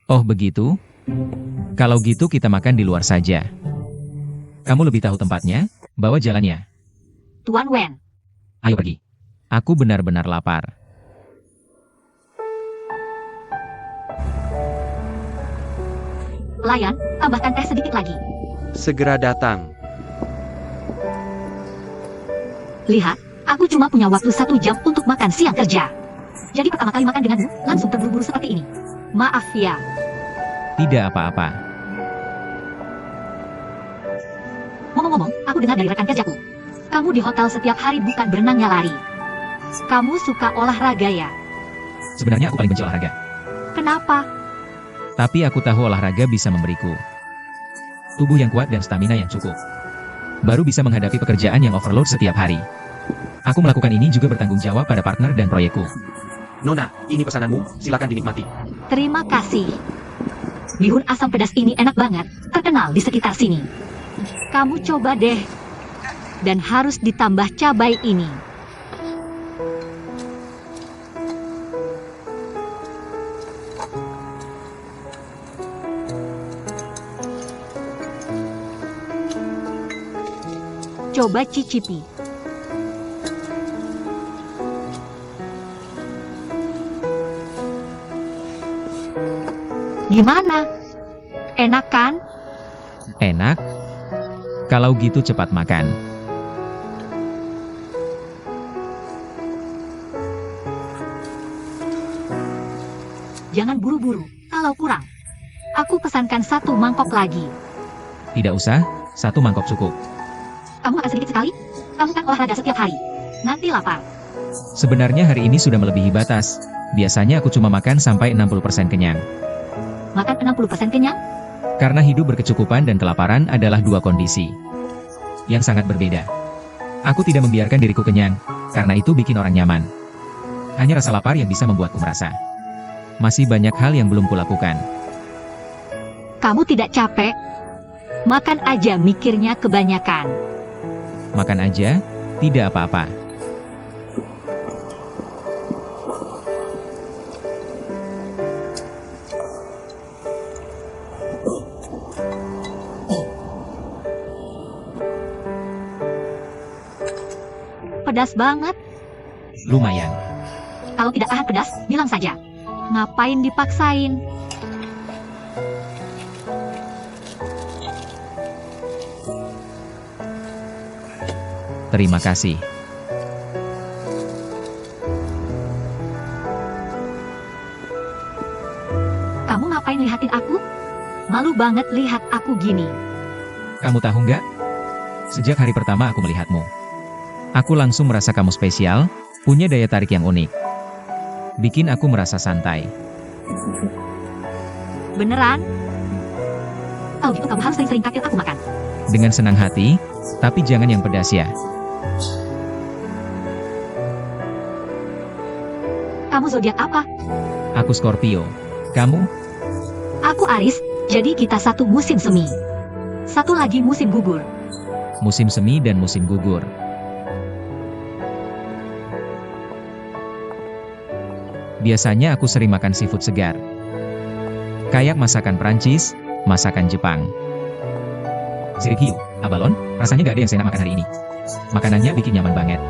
Oh begitu? Kalau gitu kita makan di luar saja. Kamu lebih tahu tempatnya? Bawa jalannya. Tuan Wen, Ayo pergi. Aku benar-benar lapar. pelayan, tambahkan teh sedikit lagi. Segera datang. Lihat, aku cuma punya waktu 1 jam untuk makan siang kerja. Jadi pertama kali makan denganmu, langsung terburu-buru seperti ini. Maaf ya. Tidak apa-apa. Ngomong-ngomong, aku dengar dari rekan kerjaku. Kamu di hotel setiap hari bukan berenangnya lari. Kamu suka olahraga ya? Sebenarnya aku paling benci olahraga. Kenapa? Tapi aku tahu olahraga bisa memberiku tubuh yang kuat dan stamina yang cukup. Baru bisa menghadapi pekerjaan yang overload setiap hari. Aku melakukan ini juga bertanggung jawab pada partner dan proyekku. Nona, ini pesananmu, silakan dinikmati. Terima kasih. Bihun asam pedas ini enak banget, terkenal di sekitar sini. Kamu coba deh. Dan harus ditambah cabai ini. Coba cicipi. Gimana? Enak kan? Enak? Kalau gitu cepat makan. Jangan buru-buru, kalau kurang. Aku pesankan 1 mangkok lagi. Tidak usah, 1 mangkok cukup. Kamu makan sedikit sekali? Kamu kan olahraga setiap hari. Nanti lapar. Sebenarnya hari ini sudah melebihi batas. Biasanya aku cuma makan sampai 60% kenyang. Makan 60% kenyang? Karena hidup berkecukupan dan kelaparan adalah 2 kondisi yang sangat berbeda. Aku tidak membiarkan diriku kenyang, karena itu bikin orang nyaman. Hanya rasa lapar yang bisa membuatku merasa masih banyak hal yang belum kulakukan. Kamu tidak capek? Makan aja mikirnya kebanyakan. Makan aja, tidak apa-apa. Pedas banget. Lumayan. Kalau tidak tahan pedas, bilang saja. Ngapain dipaksain? Terima kasih. Kamu ngapain lihatin aku? Malu banget lihat aku gini. Kamu tahu nggak? Sejak hari pertama aku melihatmu, aku langsung merasa kamu spesial, punya daya tarik yang unik. Bikin aku merasa santai. Beneran? Kalau gitu kamu harus sering-sering traktir aku makan. Dengan senang hati, tapi jangan yang pedas ya. Kamu zodiak apa? Aku Scorpio. Kamu? Aku Aries, jadi kita satu musim semi. Satu lagi musim gugur. Musim semi dan musim gugur. Biasanya aku sering makan seafood segar. Kayak masakan Prancis, masakan Jepang. Zirikyu, abalon, rasanya gak ada yang saya makan hari ini. Makanannya bikin nyaman banget.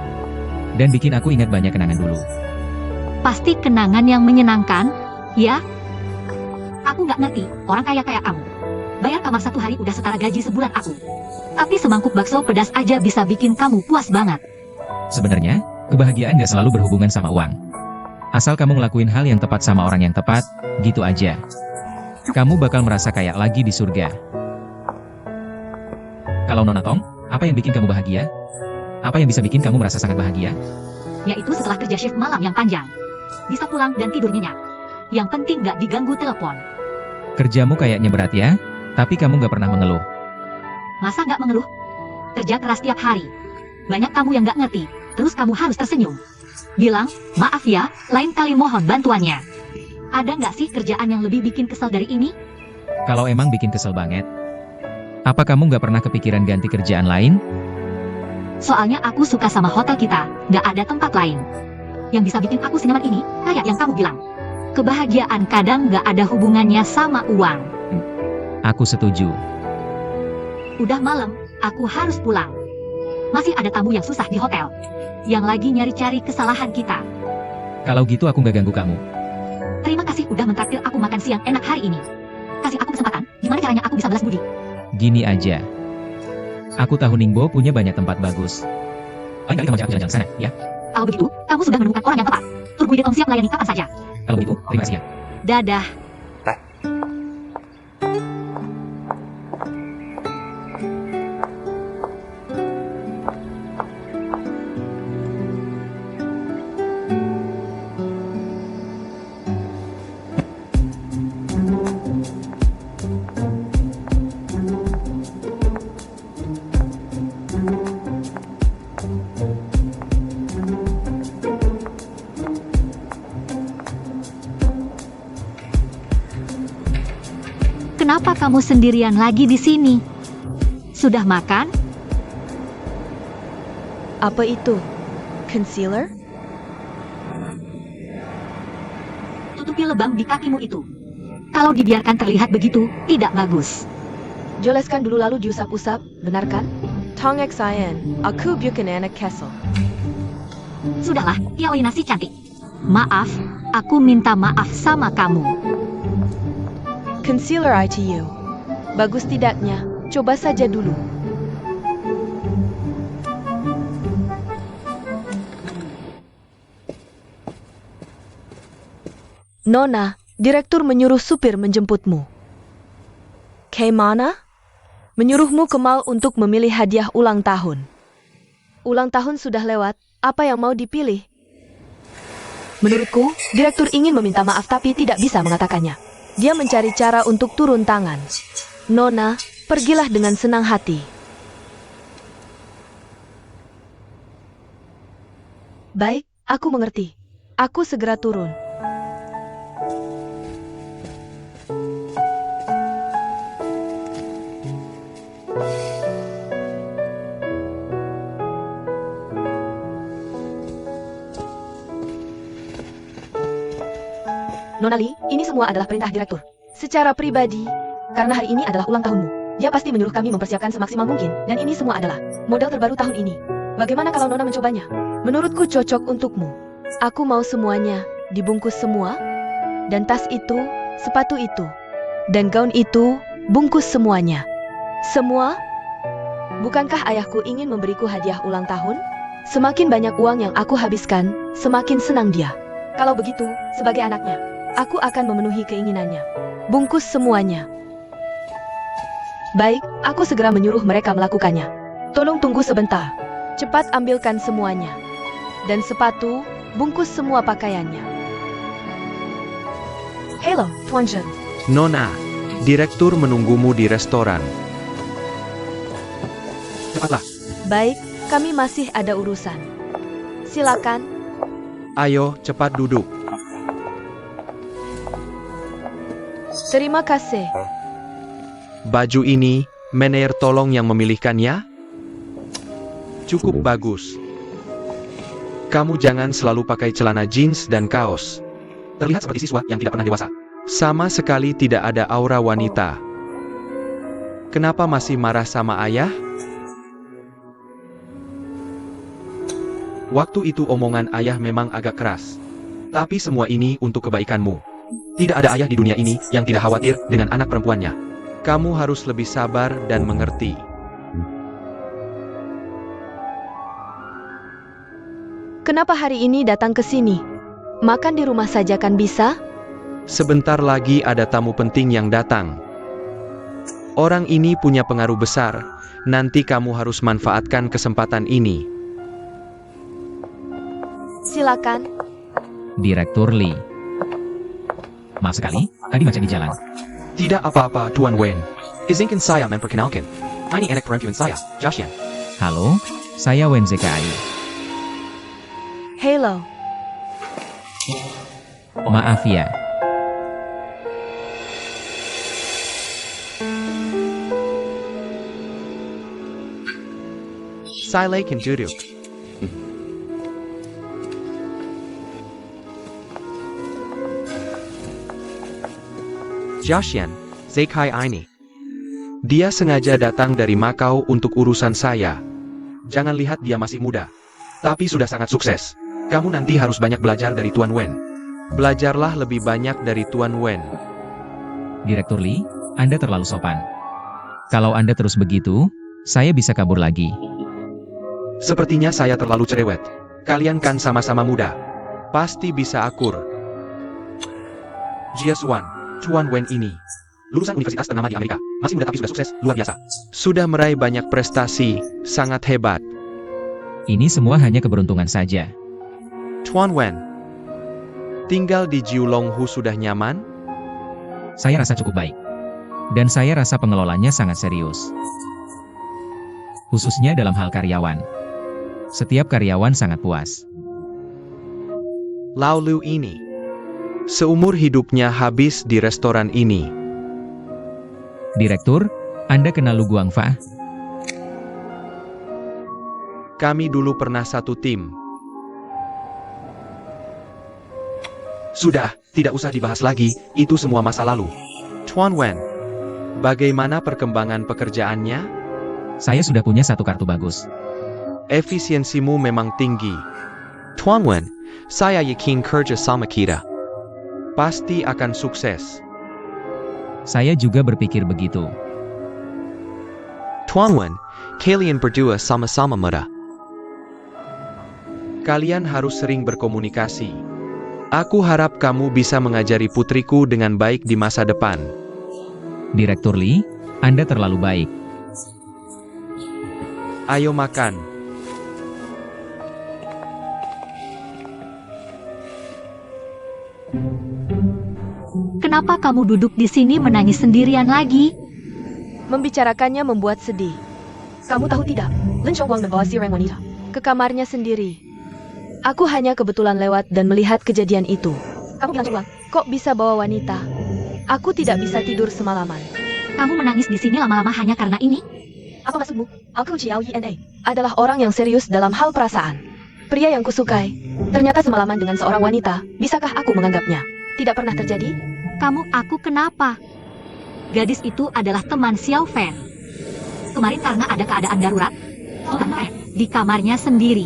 Dan bikin aku ingat banyak kenangan dulu. Pasti kenangan yang menyenangkan, ya? Aku nggak ngerti, orang kaya kayak kamu. Bayar kamar satu hari udah setara gaji sebulan aku. Tapi semangkuk bakso pedas aja bisa bikin kamu puas banget. Sebenarnya, kebahagiaan gak selalu berhubungan sama uang. Asal kamu ngelakuin hal yang tepat sama orang yang tepat, gitu aja. Kamu bakal merasa kayak lagi di surga. Kalau Nona Tong, apa yang bikin kamu bahagia? Apa yang bisa bikin kamu merasa sangat bahagia? Yaitu setelah kerja shift malam yang panjang. Bisa pulang dan tidur nyenyak. Yang penting nggak diganggu telepon. Kerjamu kayaknya berat ya, tapi kamu gak pernah mengeluh. Masa nggak mengeluh? Kerja keras tiap hari. Banyak kamu yang nggak ngerti, terus kamu harus tersenyum. Bilang, maaf ya, lain kali mohon bantuannya. Ada nggak sih kerjaan yang lebih bikin kesel dari ini? Kalau emang bikin kesel banget, apa kamu gak pernah kepikiran ganti kerjaan lain? Soalnya aku suka sama hotel kita, nggak ada tempat lain. Yang bisa bikin aku senyaman ini, kayak yang kamu bilang. Kebahagiaan kadang nggak ada hubungannya sama uang. Aku setuju. Udah malam, aku harus pulang. Masih ada tamu yang susah di hotel. Yang lagi nyari-cari kesalahan kita. Kalau gitu aku gak ganggu kamu. Terima kasih udah mentraktir aku makan siang enak hari ini. Kasih aku kesempatan, gimana caranya aku bisa balas budi? Gini aja. Aku tahu Ningbo punya banyak tempat bagus. Lain kali kamu ajak aku jalan-jalan sana, ya? Kalau begitu, kamu sudah menemukan orang yang tepat. Turbuide Om siap melayani kapan saja. Kalau begitu, terima kasih ya. Dadah. Kenapa kamu sendirian lagi di sini? Sudah makan? Apa itu? Concealer? Tutupi lebam di kakimu itu. Kalau dibiarkan terlihat begitu, tidak bagus. Jelaskan dulu lalu diusap-usap, benar kan? Tong Xin, aku bukan anak Kessel. Sudahlah, Yaoi nasi cantik. Maaf, aku minta maaf sama kamu. Concealer ITU. Bagus tidaknya, coba saja dulu. Nona, direktur menyuruh supir menjemputmu. Kemana? Menyuruhmu ke mall untuk memilih hadiah ulang tahun. Ulang tahun sudah lewat, apa yang mau dipilih? Menurutku, direktur ingin meminta maaf tapi tidak bisa mengatakannya. Dia mencari cara untuk turun tangan. Nona, pergilah dengan senang hati. Baik, aku mengerti. Aku segera turun. Nona Lee, ini semua adalah perintah direktur. Secara pribadi, karena hari ini adalah ulang tahunmu, dia pasti menyuruh kami mempersiapkan semaksimal mungkin, dan ini semua adalah model terbaru tahun ini. Bagaimana kalau Nona mencobanya? Menurutku cocok untukmu. Aku mau semuanya, dibungkus semua, dan tas itu, sepatu itu, dan gaun itu, bungkus semuanya. Semua? Bukankah ayahku ingin memberiku hadiah ulang tahun? Semakin banyak uang yang aku habiskan, semakin senang dia. Kalau begitu, sebagai anaknya, aku akan memenuhi keinginannya. Bungkus semuanya. Baik, aku segera menyuruh mereka melakukannya. Tolong tunggu sebentar. Cepat ambilkan semuanya. Dan sepatu, bungkus semua pakaiannya. Hello, Tuan Zhen. Nona, direktur menunggumu di restoran. Cepatlah. Baik, kami masih ada urusan. Silakan. Ayo, cepat duduk. Terima kasih. Baju ini, Meneer tolong yang memilihkannya? Cukup bagus. Kamu jangan selalu pakai celana jeans dan kaos. Terlihat seperti siswa yang tidak pernah dewasa. Sama sekali tidak ada aura wanita. Kenapa masih marah sama ayah? Waktu itu omongan ayah memang agak keras. Tapi semua ini untuk kebaikanmu. Tidak ada ayah di dunia ini yang tidak khawatir dengan anak perempuannya. Kamu harus lebih sabar dan mengerti. Kenapa hari ini datang ke sini? Makan di rumah saja kan bisa? Sebentar lagi ada tamu penting yang datang. Orang ini punya pengaruh besar. Nanti kamu harus manfaatkan kesempatan ini. Silakan. Direktur Lee. Maaf sekali, tadi macet di jalan. Tidak apa-apa, Tuan Wen. Izinkan saya memperkenalkan. Ini anak perempuan saya, Joshua. Halo, saya Wen ZKI. Hello. Maaf ya. Silakan duduk. Joshua, Zekai ini. Dia sengaja datang dari Makau untuk urusan saya. Jangan lihat dia masih muda. Tapi sudah sangat sukses. Kamu nanti harus banyak belajar dari Tuan Wen. Belajarlah lebih banyak dari Tuan Wen. Direktur Lee, Anda terlalu sopan. Kalau Anda terus begitu, saya bisa kabur lagi. Sepertinya saya terlalu cerewet. Kalian kan sama-sama muda. Pasti bisa akur. Jiasuan, Tuan Wen ini. Lulusan universitas ternama di Amerika. Masih muda tapi sudah sukses, luar biasa. Sudah meraih banyak prestasi, sangat hebat. Ini semua hanya keberuntungan saja. Tuan Wen, tinggal di Jiulonghu sudah nyaman? Saya rasa cukup baik. Dan saya rasa pengelolanya sangat serius. Khususnya dalam hal karyawan. Setiap karyawan sangat puas. Lao Lu ini. Seumur hidupnya habis di restoran ini. Direktur, Anda kenal Lu Guangfa? Kami dulu pernah satu tim. Sudah, tidak usah dibahas lagi, itu semua masa lalu. Tuan Wen, bagaimana perkembangan pekerjaannya? Saya sudah punya satu kartu bagus. Efisiensimu memang tinggi. Tuan Wen, saya yakin kerja sama kita. Pasti akan sukses. Saya juga berpikir begitu. Tuan Wen, kalian berdua sama-sama muda. Kalian harus sering berkomunikasi. Aku harap kamu bisa mengajari putriku dengan baik di masa depan. Direktur Lee, Anda terlalu baik. Ayo makan. Kenapa kamu duduk di sini menangis sendirian lagi? Membicarakannya membuat sedih. Kamu tahu tidak, Lin Chongguang membawa si orang wanita ke kamarnya sendiri. Aku hanya kebetulan lewat dan melihat kejadian itu. Kamu bilang Chongguang, kok bisa bawa wanita? Aku tidak bisa tidur semalaman. Kamu menangis di sini lama-lama hanya karena ini? Apa maksudmu? Aku Jiao Yina adalah orang yang serius dalam hal perasaan. Pria yang kusukai. Ternyata semalaman dengan seorang wanita. Bisakah aku menganggapnya tidak pernah terjadi? Aku kenapa? Gadis itu adalah teman Xiao Fan. Kemarin karena ada keadaan darurat, di kamarnya sendiri.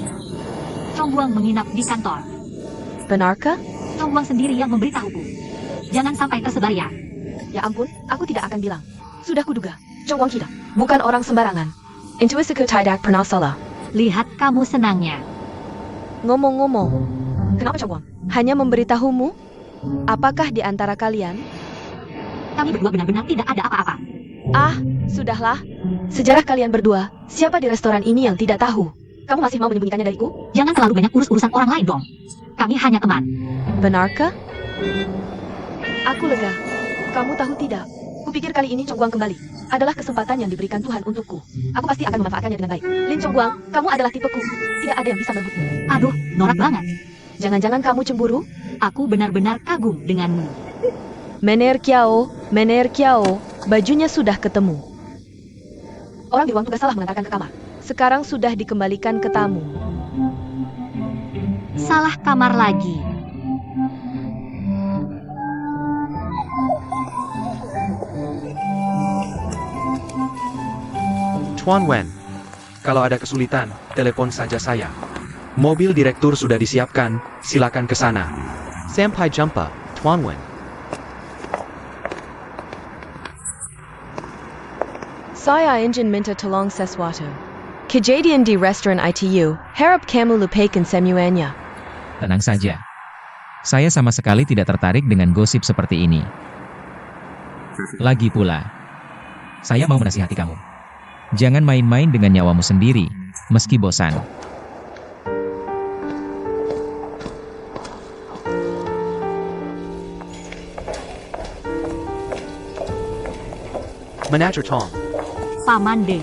Chongguang menginap di kantor. Benarkah? Chongguang sendiri yang memberitahuku. Jangan sampai tersebar ya. Ya ampun, aku tidak akan bilang. Sudah kuduga, Chongguang kita bukan orang sembarangan. intuisiku tidak pernah salah. Lihat kamu senangnya. Ngomong-ngomong, kenapa Chongguang? Hanya memberitahumu? Apakah di antara kalian? Kami berdua benar-benar tidak ada apa-apa. Ah, sudahlah. Sejarah kalian berdua, siapa di restoran ini yang tidak tahu? Kamu masih mau menyembunyikannya dariku? Jangan terlalu banyak urus-urusan orang lain dong. Kami hanya teman. Benarkah? Aku lega. Kamu tahu tidak? Kupikir kali ini Chongguang kembali adalah kesempatan yang diberikan Tuhan untukku. Aku pasti akan memanfaatkannya dengan baik. Lin Chongguang, kamu adalah tipeku. Tidak ada yang bisa merebutmu. Aduh, norak banget. Jangan-jangan kamu cemburu? Aku benar-benar kagum denganmu. Mener Kiao, bajunya sudah ketemu. Orang di ruang tugas salah mengantarkan ke kamar. Sekarang sudah dikembalikan ke tamu. Salah kamar lagi. Tuan Wen, kalau ada kesulitan, telepon saja saya. Mobil direktur sudah disiapkan, silakan ke sana. Sampai jumpa, Tuan Wen. Saya ingin minta tolong sesuatu. Kejadian di restoran ITU, harap kamu lupakan semuanya. Tenang saja. Saya sama sekali tidak tertarik dengan gosip seperti ini. Lagi pula, saya mau menasihati kamu. Jangan main-main dengan nyawamu sendiri, meski bosan. Manager Tom, Paman De.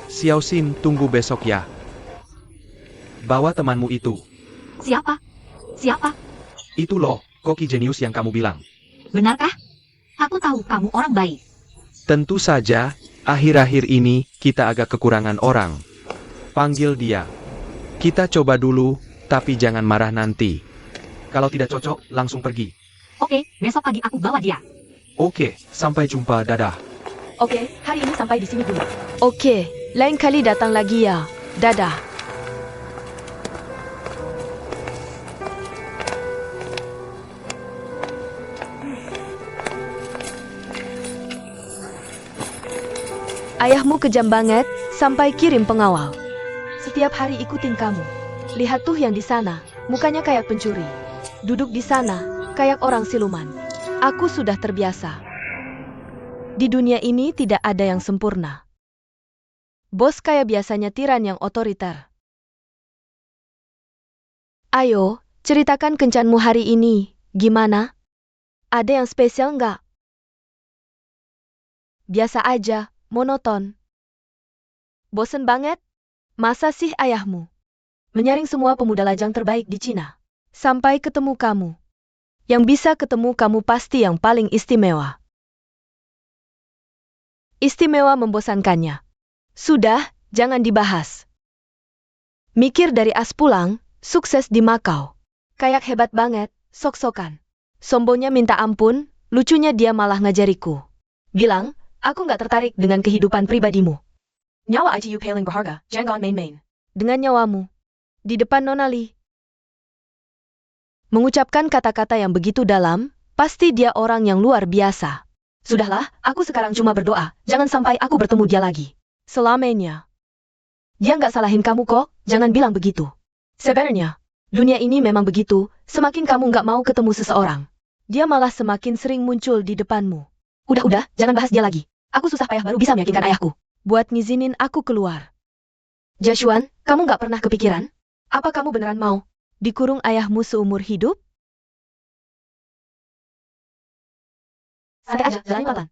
Xiao Xin tunggu besok ya. Bawa temanmu itu. Siapa? Siapa? Itu loh, koki jenius yang kamu bilang. Benarkah? Aku tahu kamu orang baik. Tentu saja, akhir-akhir ini kita agak kekurangan orang. Panggil dia. Kita coba dulu, tapi jangan marah nanti. Kalau tidak cocok, langsung pergi. Oke, besok pagi aku bawa dia. Oke, sampai jumpa, dadah. Oke, hari ini sampai di sini dulu. Oke, lain kali datang lagi ya. Dadah. Ayahmu kejam banget, sampai kirim pengawal. Setiap hari ikutin kamu. Lihat tuh yang di sana, mukanya kayak pencuri. Duduk di sana, kayak orang siluman. Aku sudah terbiasa. Di dunia ini tidak ada yang sempurna. Bos kayak biasanya tiran yang otoriter. Ayo, ceritakan kencanmu hari ini, gimana? Ada yang spesial nggak? Biasa aja, monoton. Bosen banget? Masa sih ayahmu? Menyaring semua pemuda lajang terbaik di Cina. Sampai ketemu kamu. Yang bisa ketemu kamu pasti yang paling istimewa. Istimewa membosankannya. Sudah, jangan dibahas. Mikir dari as pulang, sukses di Makau. Kayak hebat banget, sok-sokan. Sombongnya minta ampun, lucunya dia malah ngajariku. Bilang, aku nggak tertarik dengan kehidupan pribadimu. Nyawa ITU paling berharga, jangan main-main. Dengan nyawamu. Di depan Nona Li. Mengucapkan kata-kata yang begitu dalam, pasti dia orang yang luar biasa. Sudahlah, aku sekarang cuma berdoa, jangan sampai aku bertemu dia lagi. Selamanya. Dia nggak salahin kamu kok, jangan bilang begitu. Sebenarnya, dunia ini memang begitu, semakin kamu nggak mau ketemu seseorang, dia malah semakin sering muncul di depanmu. Udah, jangan bahas dia lagi. Aku susah payah baru bisa meyakinkan ayahku buat ngizinin aku keluar. Jashuan, kamu nggak pernah kepikiran? Apa kamu beneran mau dikurung ayahmu seumur hidup? Santai aja, jalani pelan.